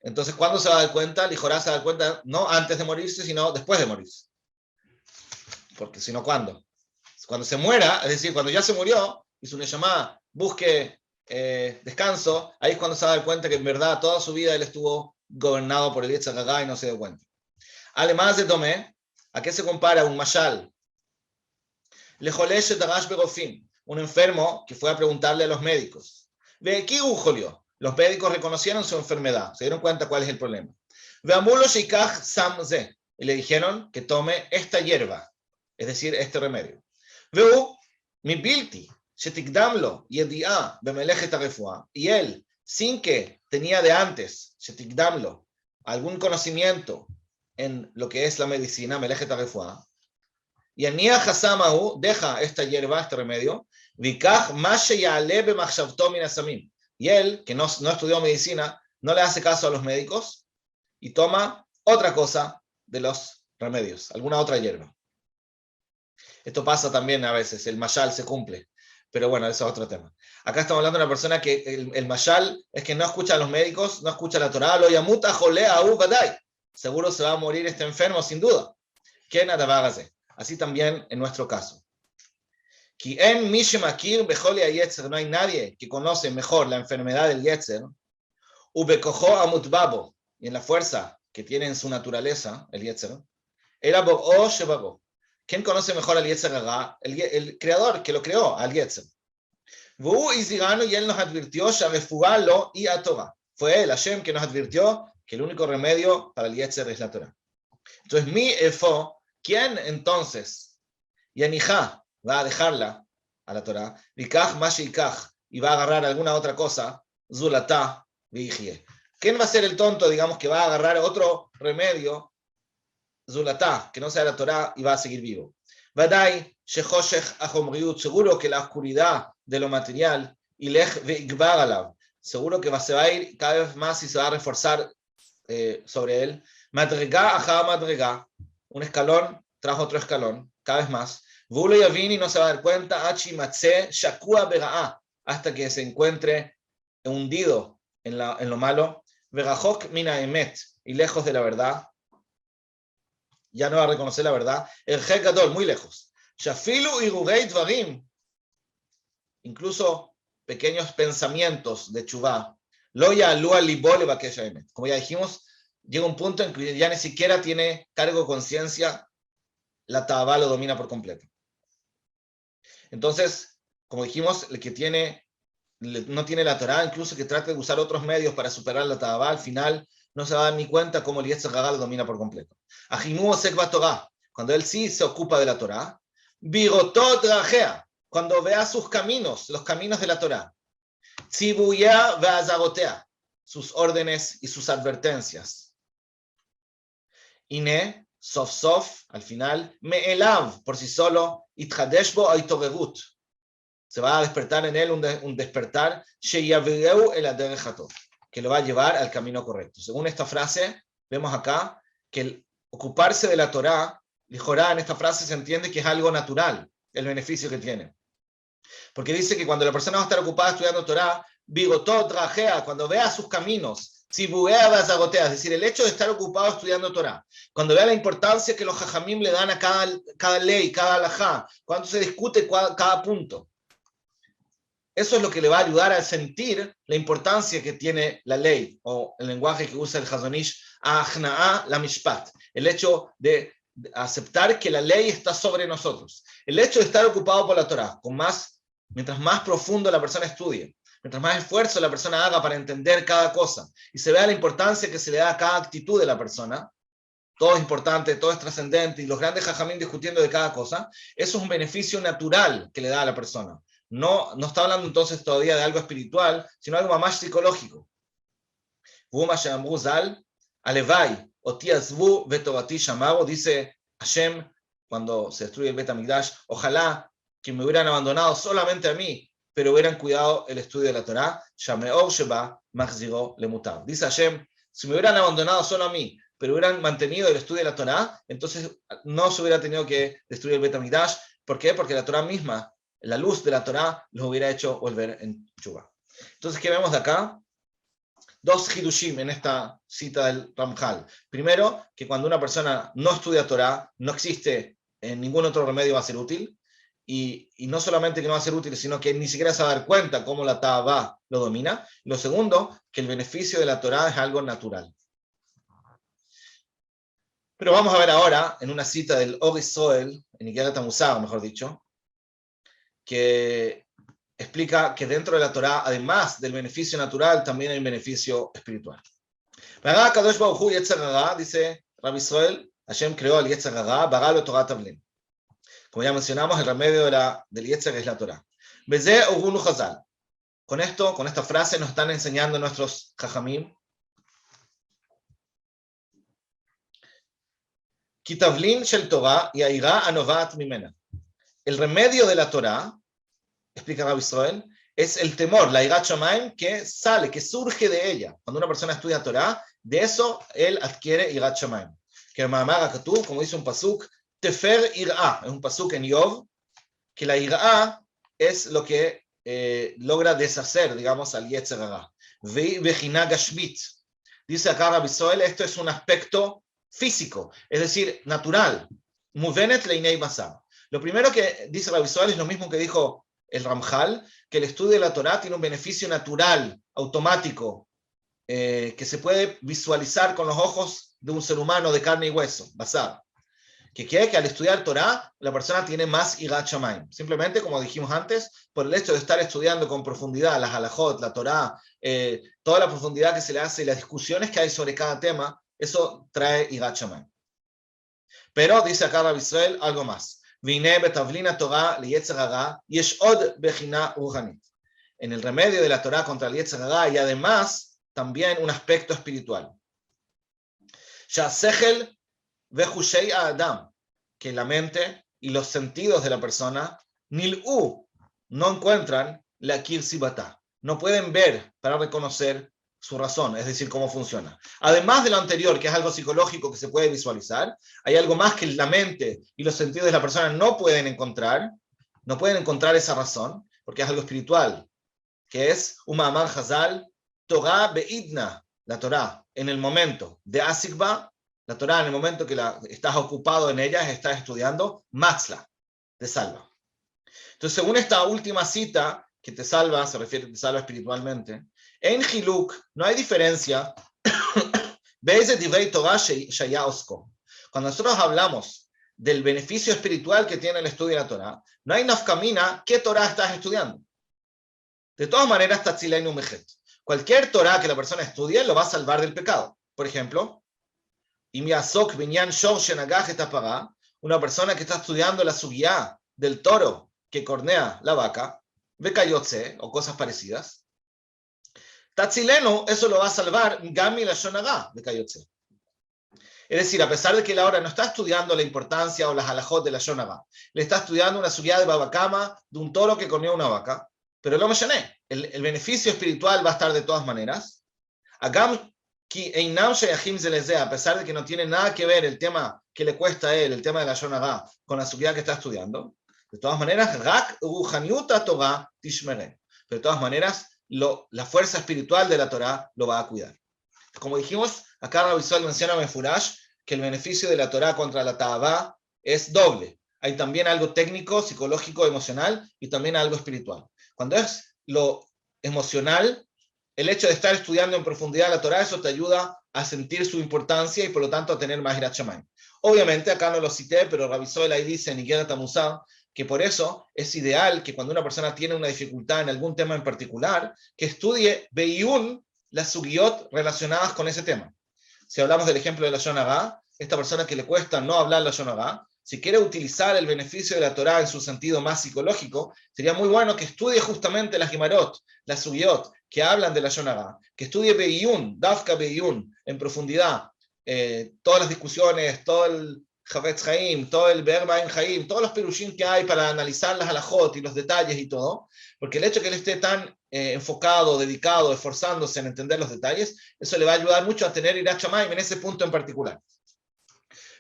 Entonces, ¿cuándo se va a dar cuenta? Lijorá se va a dar cuenta no antes de morirse, sino después de morirse. Porque si no, ¿cuándo? Cuando se muera, es decir, cuando ya se murió, y su Neshama busque descanso, ahí es cuando se va a dar cuenta que en verdad toda su vida él estuvo gobernado por el Yetzer Hara y no se dio cuenta. Además de Tomé, ¿a qué se compara un mashal? Un enfermo que fue a preguntarle a los médicos. Los médicos reconocieron su enfermedad, se dieron cuenta cuál es el problema. Y le dijeron que tome esta hierba, es decir, este remedio. Y él, sin que tenía de antes algún conocimiento en lo que es la medicina, Melejet HaRefuah, y Ania Hasamahu deja esta hierba, este remedio, y él, que no estudió medicina, no le hace caso a los médicos y toma otra cosa de los remedios, alguna otra hierba. Esto pasa también a veces, el mashal se cumple, pero bueno, eso es otro tema. Acá estamos hablando de una persona que el mashal es que no escucha a los médicos, no escucha la Torah, lo yamuta jolea u vadai. Seguro se va a morir este enfermo, sin duda. ¿Qué nada hace? Así también en nuestro caso. No hay nadie que conoce mejor la enfermedad del Yetzer, y en la fuerza que tiene en su naturaleza, el Yetzer, ¿quién conoce mejor al Yetzer Hara? El creador que lo creó, al Yetzer. Y él nos advirtió, y a Torah. Fue él, Hashem, que nos advirtió que el único remedio para el Yetzer es la Torah. Entonces, mi efo, ¿quién entonces? Yanijá va a dejarla a la Torah, vikach mashikach, y va a agarrar alguna otra cosa, zulata vijie. ¿Quién va a ser el tonto, digamos, que va a agarrar otro remedio, zulata, que no sea la Torah, y va a seguir vivo? Vadai shechoshech achomriut, seguro que la oscuridad de lo material, ilech veigbar alav, seguro que se va a ir cada vez más y se va a reforzar sobre él. Madrega ajá madrega, un escalón tras otro escalón, cada vez más. Vulo yavini no se va a dar cuenta, achi matze shakua bera'a, hasta que se encuentre hundido en lo malo. Verajok mina emet, y lejos de la verdad. Ya no va a reconocer la verdad. El Gadol, muy lejos. Shafilu y Rugei Dvarim, incluso pequeños pensamientos de Chuvá. Lo yalu al libole bakesha emet. Como ya dijimos, llega un punto en que ya ni siquiera tiene cargo de conciencia, la Tabá lo domina por completo. Entonces, como dijimos, el que no tiene la Torá, incluso que trate de usar otros medios para superar la Tabá, al final no se va a dar ni cuenta cómo el Yetzer Hara lo domina por completo. Ajimu osek Torah, cuando él sí se ocupa de la Torá, bigotot rajea, cuando vea sus caminos, los caminos de la Torá, tzibuya ve'azarotea, sus órdenes y sus advertencias. Ine, sof sof, al final, me'elav, por sí solo, itchadesh bo aitorerut, se va a despertar en él un despertar, sheyavireu el aderech hatov, que lo va a llevar al camino correcto. Según esta frase, vemos acá que el ocuparse de la Torá, lijorá, en esta frase se entiende que es algo natural, el beneficio que tiene. Porque dice que cuando la persona va a estar ocupada estudiando Torá, bigotot rajea, cuando vea sus caminos, tzibuea vazagotea, es decir, el hecho de estar ocupado estudiando Torá, cuando vea la importancia que los jajamim le dan a cada ley, cada alajá, cuando se discute cada punto, eso es lo que le va a ayudar a sentir la importancia que tiene la ley, o el lenguaje que usa el Chazon Ish, ahna'a la mishpat, el hecho de aceptar que la ley está sobre nosotros. El hecho de estar ocupado por la Torá, mientras más profundo la persona estudie, mientras más esfuerzo la persona haga para entender cada cosa, y se vea la importancia que se le da a cada actitud de la persona, todo es importante, todo es trascendente, y los grandes jajamín discutiendo de cada cosa, eso es un beneficio natural que le da a la persona. No está hablando entonces todavía de algo espiritual, sino algo más psicológico. Alevai, otiazvu vetovati shamago, dice Hashem cuando se destruye el Bet HaMikdash, ojalá que me hubieran abandonado solamente a mí pero hubieran cuidado el estudio de la Torá. Shameor sheba machziro lemutar. Dice Hashem, si me hubieran abandonado solo a mí, pero hubieran mantenido el estudio de la Torá, entonces no se hubiera tenido que destruir el Bet HaMikdash. ¿Por qué? Porque la Torá misma, la luz de la Torá, los hubiera hecho volver en Tshuva. Entonces, ¿qué vemos de acá? Dos hidushim en esta cita del Ramjal. Primero, que cuando una persona no estudia Torá, no existe ningún otro remedio va a ser útil. Y no solamente que no va a ser útil, sino que ni siquiera se va a dar cuenta cómo la Ta'avá lo domina. Lo segundo, que el beneficio de la Torá es algo natural. Pero vamos a ver ahora, en una cita del Or Israel, en Igerat HaMusar, mejor dicho, que explica que dentro de la Torá, además del beneficio natural, también hay un beneficio espiritual. Dice Rabbi Hashem creó al Yetzer Hara, Baralo Torah Tavlin. Como ya mencionamos, el remedio del Yetzer es la Torá. Con esto, con esta frase, nos están enseñando nuestros Jajamim. Kitavlin shel Torah yaira anovat mimena. El remedio de la Torá, explica Rabbi Israel, es el temor, la irat shamayim, que sale, que surge de ella. Cuando una persona estudia Torá, de eso él adquiere irat shamayim. Que el Ma'amar HaKatuv, como dice un pasuk, tefer irá, es un pasuk en Yov, que la irá es lo que logra deshacer, digamos, al Yetzer Hara. Vejina gashmit. Dice acá Rabbi Israel, esto es un aspecto físico, es decir, natural. Muvenet leinei basar. Lo primero que dice Rabbi Israel es lo mismo que dijo el Ramjal, que el estudio de la Torá tiene un beneficio natural, automático, que se puede visualizar con los ojos de un ser humano de carne y hueso, basar. Que quiere que al estudiar Torá, la persona tiene más irat shamayim. Simplemente, como dijimos antes, por el hecho de estar estudiando con profundidad las halajot, la Torá, toda la profundidad que se le hace y las discusiones que hay sobre cada tema, eso trae irat shamayim. Pero dice acá Rabbi Israel algo más. Vine betavlina Torah liyetzer hara yesh od bechina ruhanit. En el remedio de la Torá contra el yetzer hara y además también un aspecto espiritual. Sha'sechel vejushei adam, que la mente y los sentidos de la persona nil'u, no encuentran la kirsibata, no pueden ver para reconocer su razón, es decir, cómo funciona. Además de lo anterior, que es algo psicológico que se puede visualizar, hay algo más que la mente y los sentidos de la persona no pueden encontrar esa razón, porque es algo espiritual, que es Umamar Hazal, Torah beidna, la Torah, en el momento de Asikba, la Torá, en el momento que estás ocupado en ella, estás estudiando, Matzla, te salva. Entonces, según esta última cita, que te salva, se refiere a te salva espiritualmente, en Hiluk no hay diferencia. Cuando nosotros hablamos del beneficio espiritual que tiene el estudio de la Torá, no hay nafkamina qué Torá estás estudiando. De todas maneras, Tatzileinu Mejet. Cualquier Torá que la persona estudie lo va a salvar del pecado. Por ejemplo, una persona que está estudiando la sugiyá del toro que cornea la vaca, bekayotze, o cosas parecidas, Tatzilenu, eso lo va a salvar Gami la Shonagá, bekayotze. Es decir, a pesar de que él ahora no está estudiando la importancia o las halajot de la Shonagá, le está estudiando una sugiyá de babacama, de un toro que corneó una vaca, pero lo mencioné, el beneficio espiritual va a estar de todas maneras. Agam, a pesar de que no tiene nada que ver el tema que le cuesta a él, el tema de la Shonagá, con la sugiyá que está estudiando, de todas maneras, Rak Ruhaniuta Torah Tishmere. Pero de todas maneras, la fuerza espiritual de la Torah lo va a cuidar. Como dijimos, acá Rabbi Israel menciona Mefurash que el beneficio de la Torah contra la Ta'avá es doble. Hay también algo técnico, psicológico, emocional y también algo espiritual. Cuando es lo emocional, el hecho de estar estudiando en profundidad la Torá, eso te ayuda a sentir su importancia y por lo tanto a tener más irat shamayim. Obviamente, acá no lo cité, pero Rabbi Israel ahí dice en Igerat HaMusar que por eso es ideal que cuando una persona tiene una dificultad en algún tema en particular, que estudie Beiyun las sugiyot relacionadas con ese tema. Si hablamos del ejemplo de la Shonagá, esta persona que le cuesta no hablar la Shonagá, si quiere utilizar el beneficio de la Torá en su sentido más psicológico, sería muy bueno que estudie justamente las Gemarot, las sugiyot, que hablan de la Shonagá, que estudie Beiyun, Dafka Beiyun, en profundidad, todas las discusiones, todo Chavetz Haim, todo el Be'er Ma'im Haim, todos los perushim que hay para analizar las halajot y los detalles y todo, porque el hecho de que él esté tan enfocado, dedicado, esforzándose en entender los detalles, eso le va a ayudar mucho a tener Irat Shamayim en ese punto en particular.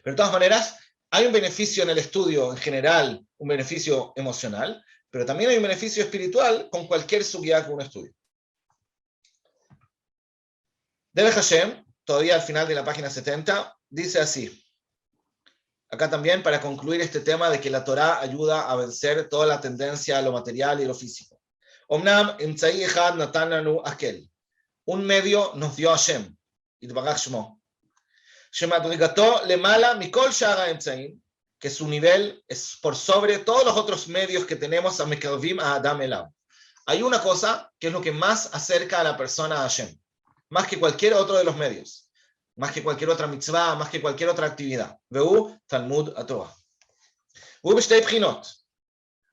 Pero de todas maneras, hay un beneficio en el estudio en general, un beneficio emocional, pero también hay un beneficio espiritual con cualquier sugya que uno estudie. Debe Hashem, todavía al final de la página 70, dice así. Acá también para concluir este tema de que la Torá ayuda a vencer toda la tendencia a lo material y lo físico. Omnam emtzai echad natan lanu akel. Un medio nos dio Hashem, yitbarach shmo. Shemadrigato lemala mikol shara emtzaim, que su nivel es por sobre todos los otros medios que tenemos a mekarvim a Adam elav. Hay una cosa que es lo que más acerca a la persona a Hashem, más que cualquier otro de los medios. Más que cualquier otra mitzvah, más que cualquier otra actividad. Ve'u Talmud HaTorah. B'shtei bchinot.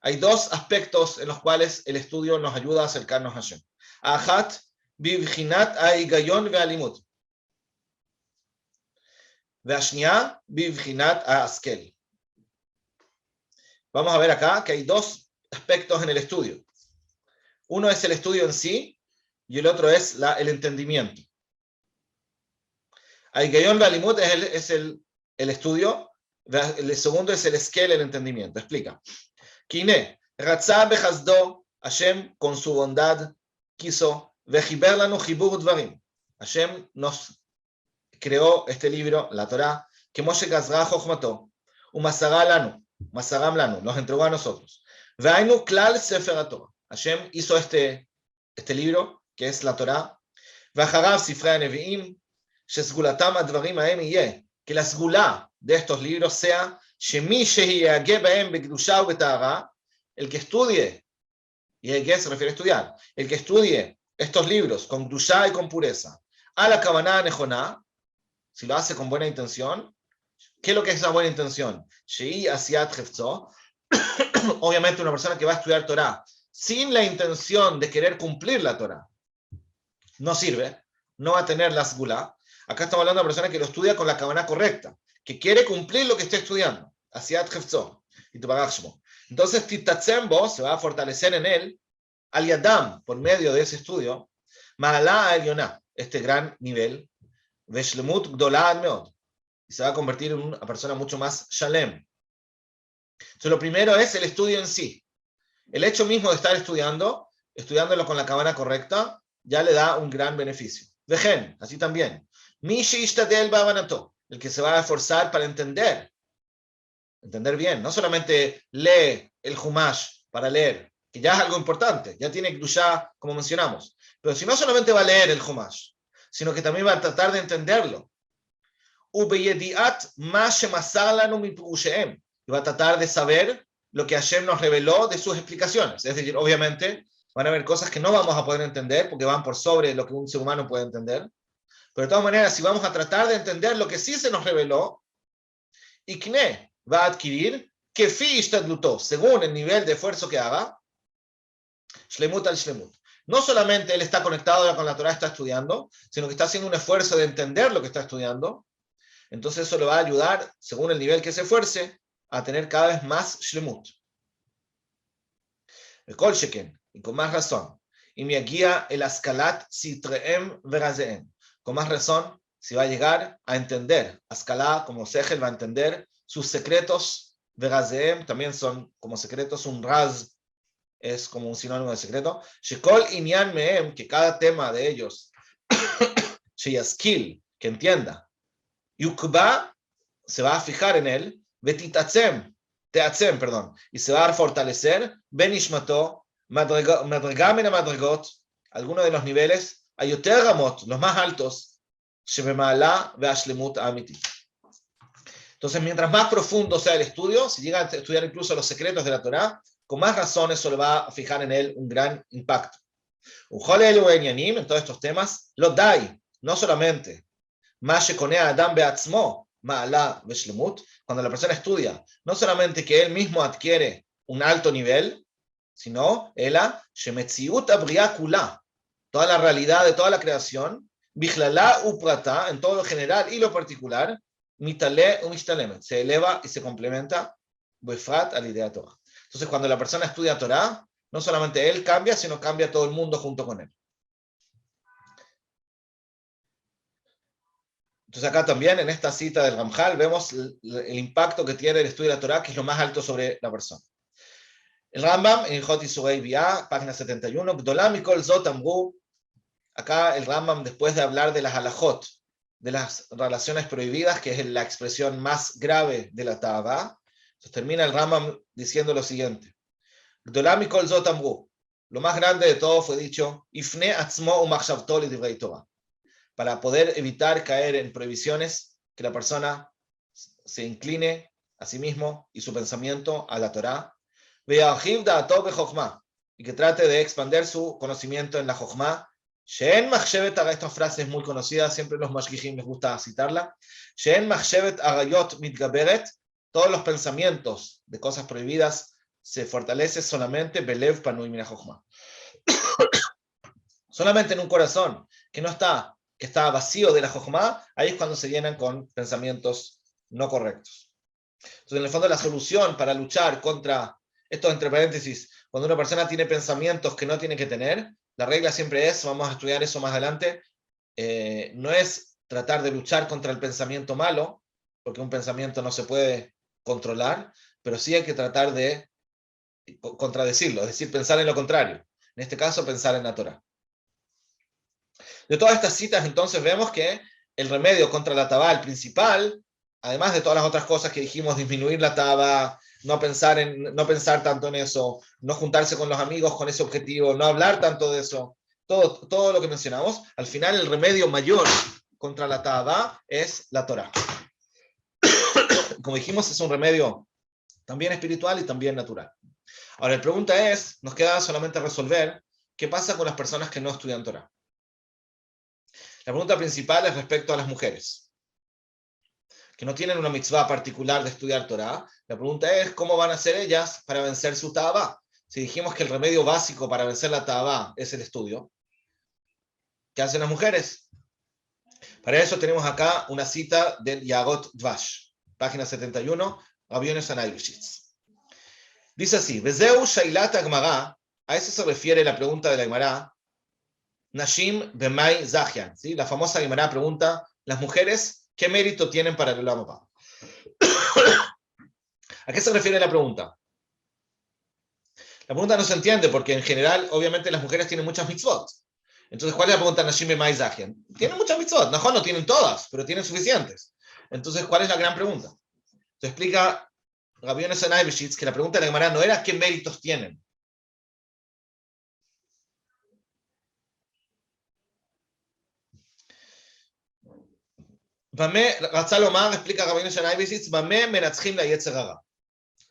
Hay dos aspectos en los cuales el estudio nos ayuda a acercarnos a Hashem. Ahat b'bchinat ha'higayon ve'alimut. Ve'ashnia b'bchinat ha'askel. Vamos a ver acá que hay dos aspectos en el estudio. Uno es el estudio en sí y el otro es el entendimiento. Higayon ve'alimut es el estudio, el segundo es el esquel, el entendimiento. Explica. Kine, ratzah bechazdo, Hashem con su bondad quiso, vechiber lanu chibur dvarim. Hashem nos creó este libro, la Torá, que Moshe gazra chochmato, umasara lanu, masaram lanu, nos entregó a nosotros. Ve'ainu klal sefer HaTorah. Hashem hizo este libro, que es la Torá, ve'acharav sifrei nevi'im, que la sgulá de estos libros sea el que estudie, y el que se refiere a estudiar, el que estudie estos libros con gdushá y con pureza, a la kavanah nejoná, si lo hace con buena intención. ¿Qué es lo que es la buena intención? Obviamente una persona que va a estudiar Torah sin la intención de querer cumplir la Torah no sirve, no va a tener la sgulá. Acá estamos hablando de una persona que lo estudia con la kavanah correcta, que quiere cumplir lo que está estudiando. Entonces, Titatzembo se va a fortalecer en él, al Yadam, por medio de ese estudio, Ma'ala Elyoná, este gran nivel, Veshlemut Gdolá Meod, y se va a convertir en una persona mucho más Shalem. Entonces, lo primero es el estudio en sí. El hecho mismo de estar estudiándolo con la kavanah correcta, ya le da un gran beneficio. Vejen, así también. El que se va a esforzar para entender bien, no solamente lee el Humash para leer, que ya es algo importante, ya tiene Kedushá, como mencionamos, pero si no solamente va a leer el Humash, sino que también va a tratar de entenderlo. Y va a tratar de saber lo que Hashem nos reveló de sus explicaciones. Es decir, obviamente van a haber cosas que no vamos a poder entender porque van por sobre lo que un ser humano puede entender. Pero de todas maneras, si vamos a tratar de entender lo que sí se nos reveló, Ikne va a adquirir que fi ishtadluto, según el nivel de esfuerzo que haga, shlemut al shlemut. No solamente él está conectado con la Torah, está estudiando, sino que está haciendo un esfuerzo de entender lo que está estudiando. Entonces eso le va a ayudar, según el nivel que se esfuerce, a tener cada vez más shlemut. Kol sheken, y con más razón, y me guía el askalat sitreem verazeem. Con más razón, si va a llegar a entender, Askalá, como Sejel, va a entender sus secretos, Verazeem, también son como secretos, un Raz es como un sinónimo de secreto, Shekol Inyan Meem, que cada tema de ellos, Sheyaskil, que entienda, Yukba, se va a fijar en él, Betitatzem, Teatzem, perdón, y se va a fortalecer, Benishmato, Madregamen a Madregot, algunos de los niveles, Ayoter Ramot, los más altos, Shebema'ala ve'ashlemut amiti. Entonces, mientras más profundo sea el estudio, si llega a estudiar incluso los secretos de la Torá, con más razón eso le va a fijar en él un gran impacto. En todos estos temas, lo dai, no solamente, cuando la persona estudia, no solamente que él mismo adquiere un alto nivel, sino, toda la realidad de toda la creación, Bichlala uprata, en todo lo general y lo particular, mitale o mishtalemet, se eleva y se complementa befrat al idea Torah. Entonces, cuando la persona estudia Torah, no solamente él cambia, sino cambia todo el mundo junto con él. Entonces acá también, en esta cita del Ramjal, vemos el impacto que tiene el estudio de la Torah, que es lo más alto sobre la persona. El Rambam, en Jot Isurei Biah, página 71, Gdolá mikol zot amru. Acá el Rambam, después de hablar de las halajot, de las relaciones prohibidas, que es la expresión más grave de la Ta'avá, termina el Rambam diciendo lo siguiente. Gdolá mikol zot amru. Lo más grande de todo fue dicho, Ifne atzmo umachshavto lidivrei Torah, para poder evitar caer en prohibiciones, que la persona se incline a sí mismo y su pensamiento a la Torá, y que trate de expandir su conocimiento en la Jochma. Esta frase es muy conocida, siempre los mashgichim les gusta citarla. Todos los pensamientos de cosas prohibidas se fortalecen solamente belev panui min ha-jochma. Solamente en un corazón que está vacío de la Jochma, ahí es cuando se llenan con pensamientos no correctos. Entonces, en el fondo, la solución para luchar contra esto, entre paréntesis, cuando una persona tiene pensamientos que no tiene que tener, la regla siempre es, vamos a estudiar eso más adelante, no es tratar de luchar contra el pensamiento malo, porque un pensamiento no se puede controlar, pero sí hay que tratar de contradecirlo, es decir, pensar en lo contrario. En este caso, pensar en la Torah. De todas estas citas, entonces, vemos que el remedio contra la tabá, el principal, además de todas las otras cosas que dijimos, disminuir la tabá, no pensar tanto en eso, no juntarse con los amigos con ese objetivo, no hablar tanto de eso, todo lo que mencionamos, al final el remedio mayor contra la tabá es la Torah. Como dijimos, es un remedio también espiritual y también natural. Ahora, la pregunta es, nos queda solamente resolver qué pasa con las personas que no estudian Torah. La pregunta principal es respecto a las mujeres, que no tienen una mitzvah particular de estudiar Torah. La pregunta es, ¿cómo van a hacer ellas para vencer su ta'avá? Si dijimos que el remedio básico para vencer la ta'avá es el estudio, ¿qué hacen las mujeres? Para eso tenemos acá una cita del Yagot Dvash, página 71, Rabbi Yonasan Eibeshitz. Dice así, Vezeu Shailat Agmará, a eso se refiere la pregunta de la Gemara, Nashim Bemai Zahian, ¿sí? La famosa Gemara pregunta, las mujeres, ¿qué mérito tienen para el Olam Haba? ¿A qué se refiere la pregunta? La pregunta no se entiende porque en general, obviamente, las mujeres tienen muchas mitzvot. Entonces, ¿cuál es la pregunta? Nashim Bemai Zahian. Tienen muchas mitzvot, no tienen todas, pero tienen suficientes. Entonces, ¿cuál es la gran pregunta? Se explica Rabbi Yonasan Eibeshitz que la pregunta de la Gemara no era qué méritos tienen. Explica Rabbi Yonasan Eibeshitz,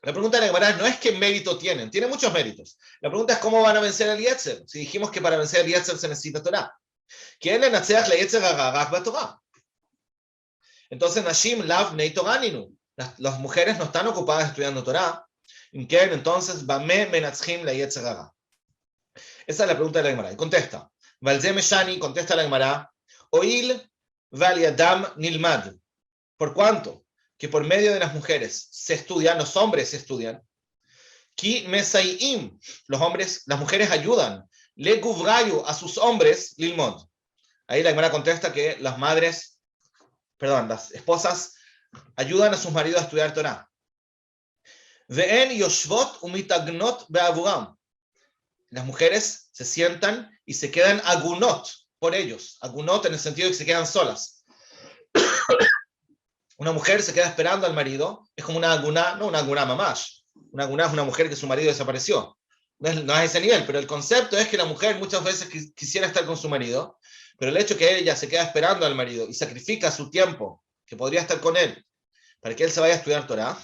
la pregunta de la Gemara no es qué mérito tienen muchos méritos. La pregunta es cómo van a vencer al Yetzer. Si dijimos que para vencer al Yetzer se necesita Torah. Entonces, Nashim Lav Nei Toraninu. Las mujeres no están ocupadas estudiando Torah. Entonces, Bame Menatchim la Yetzer Hara. Esa es la pregunta de la Gemara. Y contesta. Valze Meshani contesta la Gemara. Oil Valiadam Nilmad. ¿Por cuánto? Que por medio de las mujeres se estudian, los hombres se estudian. Ki Mesayim. Las mujeres ayudan. Le Guvrayu a sus hombres Lilmod. Ahí la Gemara contesta que las esposas ayudan a sus maridos a estudiar Torah. Ve'en yoshvot umitagnot be'avuram. Las mujeres se sientan y se quedan agunot por ellos. Agunot en el sentido de que se quedan solas. Una mujer se queda esperando al marido, es como una aguná, no una aguná mamash. Una aguná es una mujer que su marido desapareció. No es a ese nivel, pero el concepto es que la mujer muchas veces quisiera estar con su marido, pero el hecho que ella se queda esperando al marido y sacrifica su tiempo, que podría estar con él, para que él se vaya a estudiar Torah,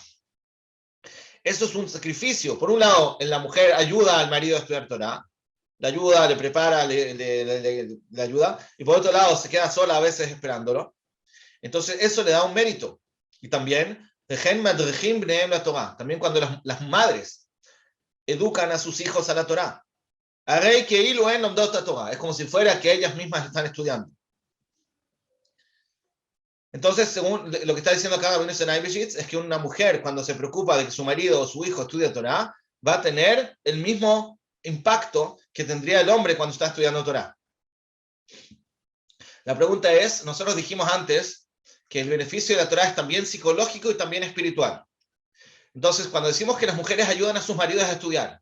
eso es un sacrificio. Por un lado, la mujer ayuda al marido a estudiar Torah, le ayuda, le prepara, le ayuda, y por otro lado se queda sola a veces esperándolo. Entonces eso le da un mérito. Y también, también cuando las madres educan a sus hijos a la Torah. Es como si fuera que ellas mismas están estudiando. Entonces, según lo que está diciendo acá Rabbeinu Yonah, es que una mujer, cuando se preocupa de que su marido o su hijo estudie Torah, va a tener el mismo impacto que tendría el hombre cuando está estudiando Torah. La pregunta es, nosotros dijimos antes que el beneficio de la Torah es también psicológico y también espiritual. Entonces, cuando decimos que las mujeres ayudan a sus maridos a estudiar,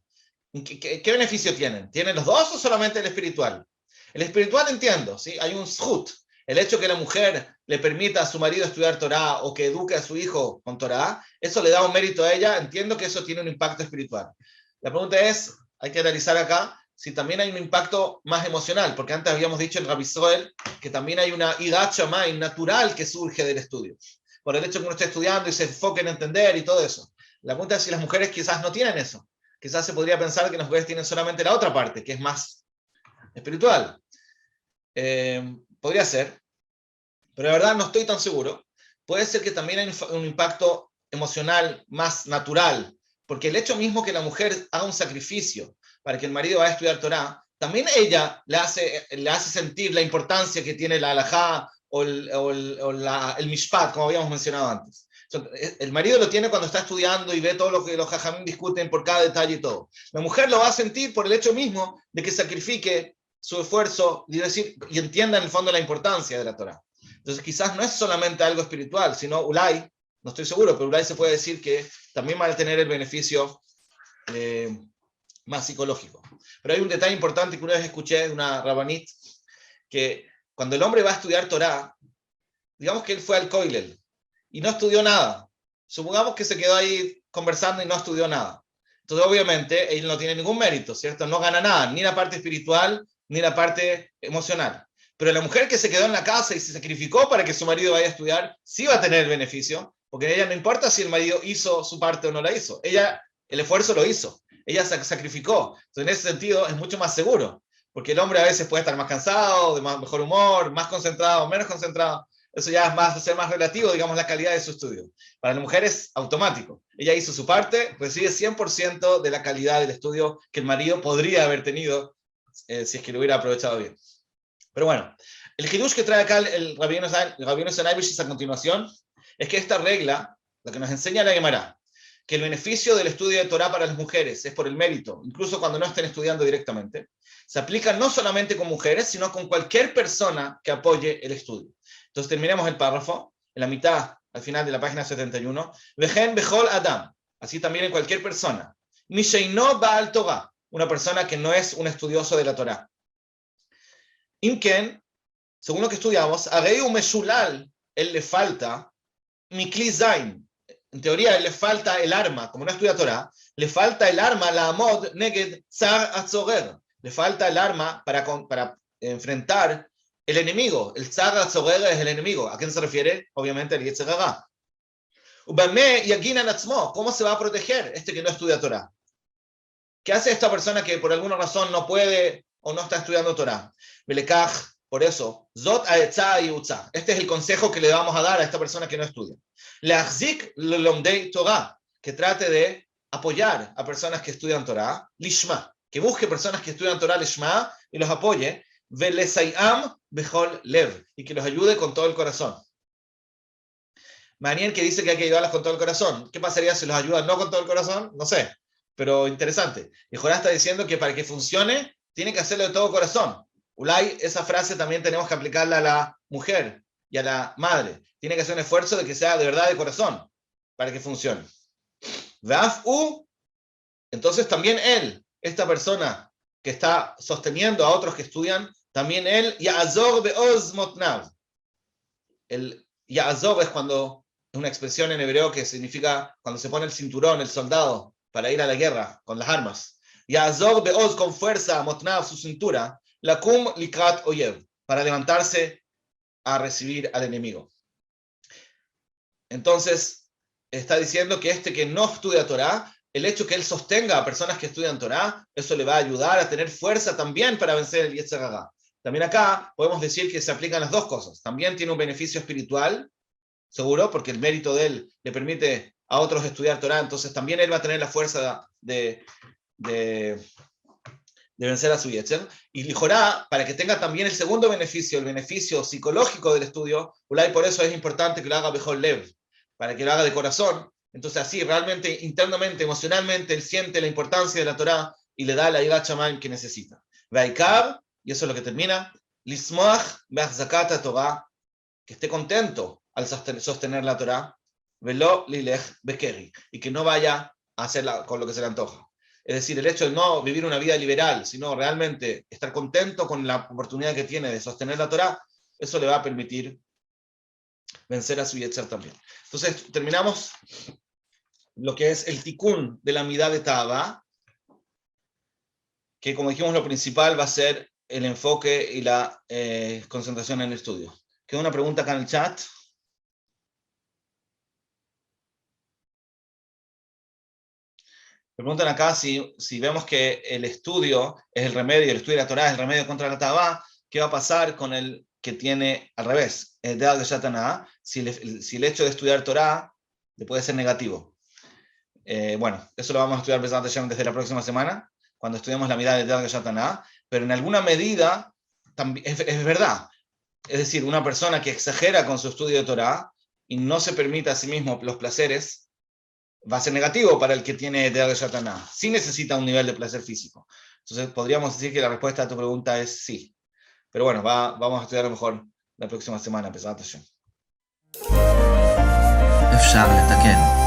¿qué beneficio tienen? ¿Tienen los dos o solamente el espiritual? El espiritual entiendo, ¿sí? Hay un zhut. El hecho que la mujer le permita a su marido estudiar Torah o que eduque a su hijo con Torah, eso le da un mérito a ella. Entiendo que eso tiene un impacto espiritual. La pregunta es, hay que analizar acá, si también hay un impacto más emocional, porque antes habíamos dicho en Rabbi Soel que también hay una irat shamayim natural que surge del estudio, por el hecho que uno esté estudiando y se enfoque en entender y todo eso. La pregunta es si las mujeres quizás no tienen eso. Quizás se podría pensar que las mujeres tienen solamente la otra parte, que es más espiritual. Podría ser, pero la verdad no estoy tan seguro. Puede ser que también hay un impacto emocional más natural, porque el hecho mismo que la mujer haga un sacrificio para que el marido vaya a estudiar Torah, también ella le hace sentir la importancia que tiene la halajá o el mishpat, como habíamos mencionado antes. El marido lo tiene cuando está estudiando y ve todo lo que los jajamim discuten por cada detalle y todo. La mujer lo va a sentir por el hecho mismo de que sacrifique su esfuerzo y entienda en el fondo la importancia de la Torah. Entonces quizás no es solamente algo espiritual, sino ulay, no estoy seguro, pero ulay se puede decir que también va a tener el beneficio más psicológico. Pero hay un detalle importante que una vez escuché de una rabanit, que cuando el hombre va a estudiar Torah, digamos que él fue al koilel y no estudió nada. Supongamos que se quedó ahí conversando y no estudió nada. Entonces obviamente él no tiene ningún mérito, ¿cierto? No gana nada, ni la parte espiritual, ni la parte emocional. Pero la mujer que se quedó en la casa y se sacrificó para que su marido vaya a estudiar, sí va a tener el beneficio, porque a ella no importa si el marido hizo su parte o no la hizo. Ella, el esfuerzo lo hizo. Ella se sacrificó. Entonces, en ese sentido, es mucho más seguro, porque el hombre a veces puede estar más cansado, de mejor humor, más concentrado, menos concentrado. Eso ya es más, ser más relativo, digamos, la calidad de su estudio. Para la mujer es automático. Ella hizo su parte, recibe 100% de la calidad del estudio que el marido podría haber tenido si es que lo hubiera aprovechado bien. Pero bueno, el hidush que trae acá el Rabbeinu Yonah a continuación es que esta regla, lo que nos enseña la Gemara, que el beneficio del estudio de Torah para las mujeres es por el mérito, incluso cuando no estén estudiando directamente, se aplica no solamente con mujeres, sino con cualquier persona que apoye el estudio. Entonces terminemos el párrafo, en la mitad, al final de la página 71, Vejen bechol adam, así también en cualquier persona, misheino baal Torah, una persona que no es un estudioso de la Torah. Imken, según lo que estudiamos, a Rei Meshulal, él le falta Mikli Zain. En teoría, él le falta el arma, como no estudia Torah, le falta el arma, la Amod Neged Tzar Atzorer. Le falta el arma para enfrentar el enemigo. El Tzar Atzorer es el enemigo. ¿A quién se refiere? Obviamente, el Yetzer Hara. Ubame Yaginan Atzmo, ¿cómo se va a proteger este que no estudia Torah? ¿Qué hace esta persona que por alguna razón no puede o no está estudiando Torah? Belekach, por eso, Zot Aetza y Utza. Este es el consejo que le vamos a dar a esta persona que no estudia. Leachzik Lomdei Torah, que trate de apoyar a personas que estudian Torah, Lishma, que busque personas que estudian Torah Lishma y los apoye, Velesayam Bechol Lev, y que los ayude con todo el corazón. Maniel que dice que hay que ayudarlas con todo el corazón. ¿Qué pasaría si los ayudan no con todo el corazón? No sé, pero interesante. Y Jorá está diciendo que para que funcione, tiene que hacerlo de todo corazón. Ulay, esa frase también tenemos que aplicarla a la mujer y a la madre. Tiene que hacer un esfuerzo de que sea de verdad de corazón para que funcione. Entonces también él, esta persona que está sosteniendo a otros que estudian, también él, Ya'azor be'oz motnav. El Ya'azor es cuando es una expresión en hebreo que significa cuando se pone el cinturón, el soldado, para ir a la guerra con las armas. Ya'azor be'oz, con fuerza, motnav, su cintura, lakum likrat oyev, para levantarse a recibir al enemigo. Entonces, está diciendo que este que no estudia Torah, el hecho que él sostenga a personas que estudian Torah, eso le va a ayudar a tener fuerza también para vencer el Yetzer Hara. También acá podemos decir que se aplican las dos cosas. También tiene un beneficio espiritual, seguro, porque el mérito de él le permite a otros estudiar Torah, entonces también él va a tener la fuerza de de vencer a su Yetzer, y Lijorá, para que tenga también el segundo beneficio, el beneficio psicológico del estudio, Ulay, por eso es importante que lo haga Bejol Lev, para que lo haga de corazón. Entonces así, realmente, internamente, emocionalmente, él siente la importancia de la Torá y le da la Yirat Shamayim que necesita. Vaikar, y eso es lo que termina, Lismoach be'achzakat Torah, que esté contento al sostener la Torá, Velo lilech bekeri, y que no vaya a hacerla con lo que se le antoja. Es decir, el hecho de no vivir una vida liberal, sino realmente estar contento con la oportunidad que tiene de sostener la Torá, eso le va a permitir vencer a su Yetzer también. Entonces, terminamos lo que es el tikkun de la midá de Tava, que como dijimos, lo principal va a ser el enfoque y la concentración en el estudio. Queda una pregunta acá en el chat. Preguntan acá si vemos que el estudio es el remedio, el estudio de la Torá es el remedio contra la Tavá, ¿qué va a pasar con el que tiene al revés, el de Yataná, si el hecho de estudiar Torá le puede ser negativo? Bueno, eso lo vamos a estudiar desde la próxima semana, cuando estudiemos la mirada de Yataná, pero en alguna medida es verdad. Es decir, una persona que exagera con su estudio de Torá y no se permite a sí mismo los placeres, va a ser negativo para el que tiene Edad de Yataná. Sí necesita un nivel de placer físico. Entonces podríamos decir que la respuesta a tu pregunta es sí. Pero bueno, vamos a estudiar mejor la próxima semana, Pesat Hashem. אפשר לתקן.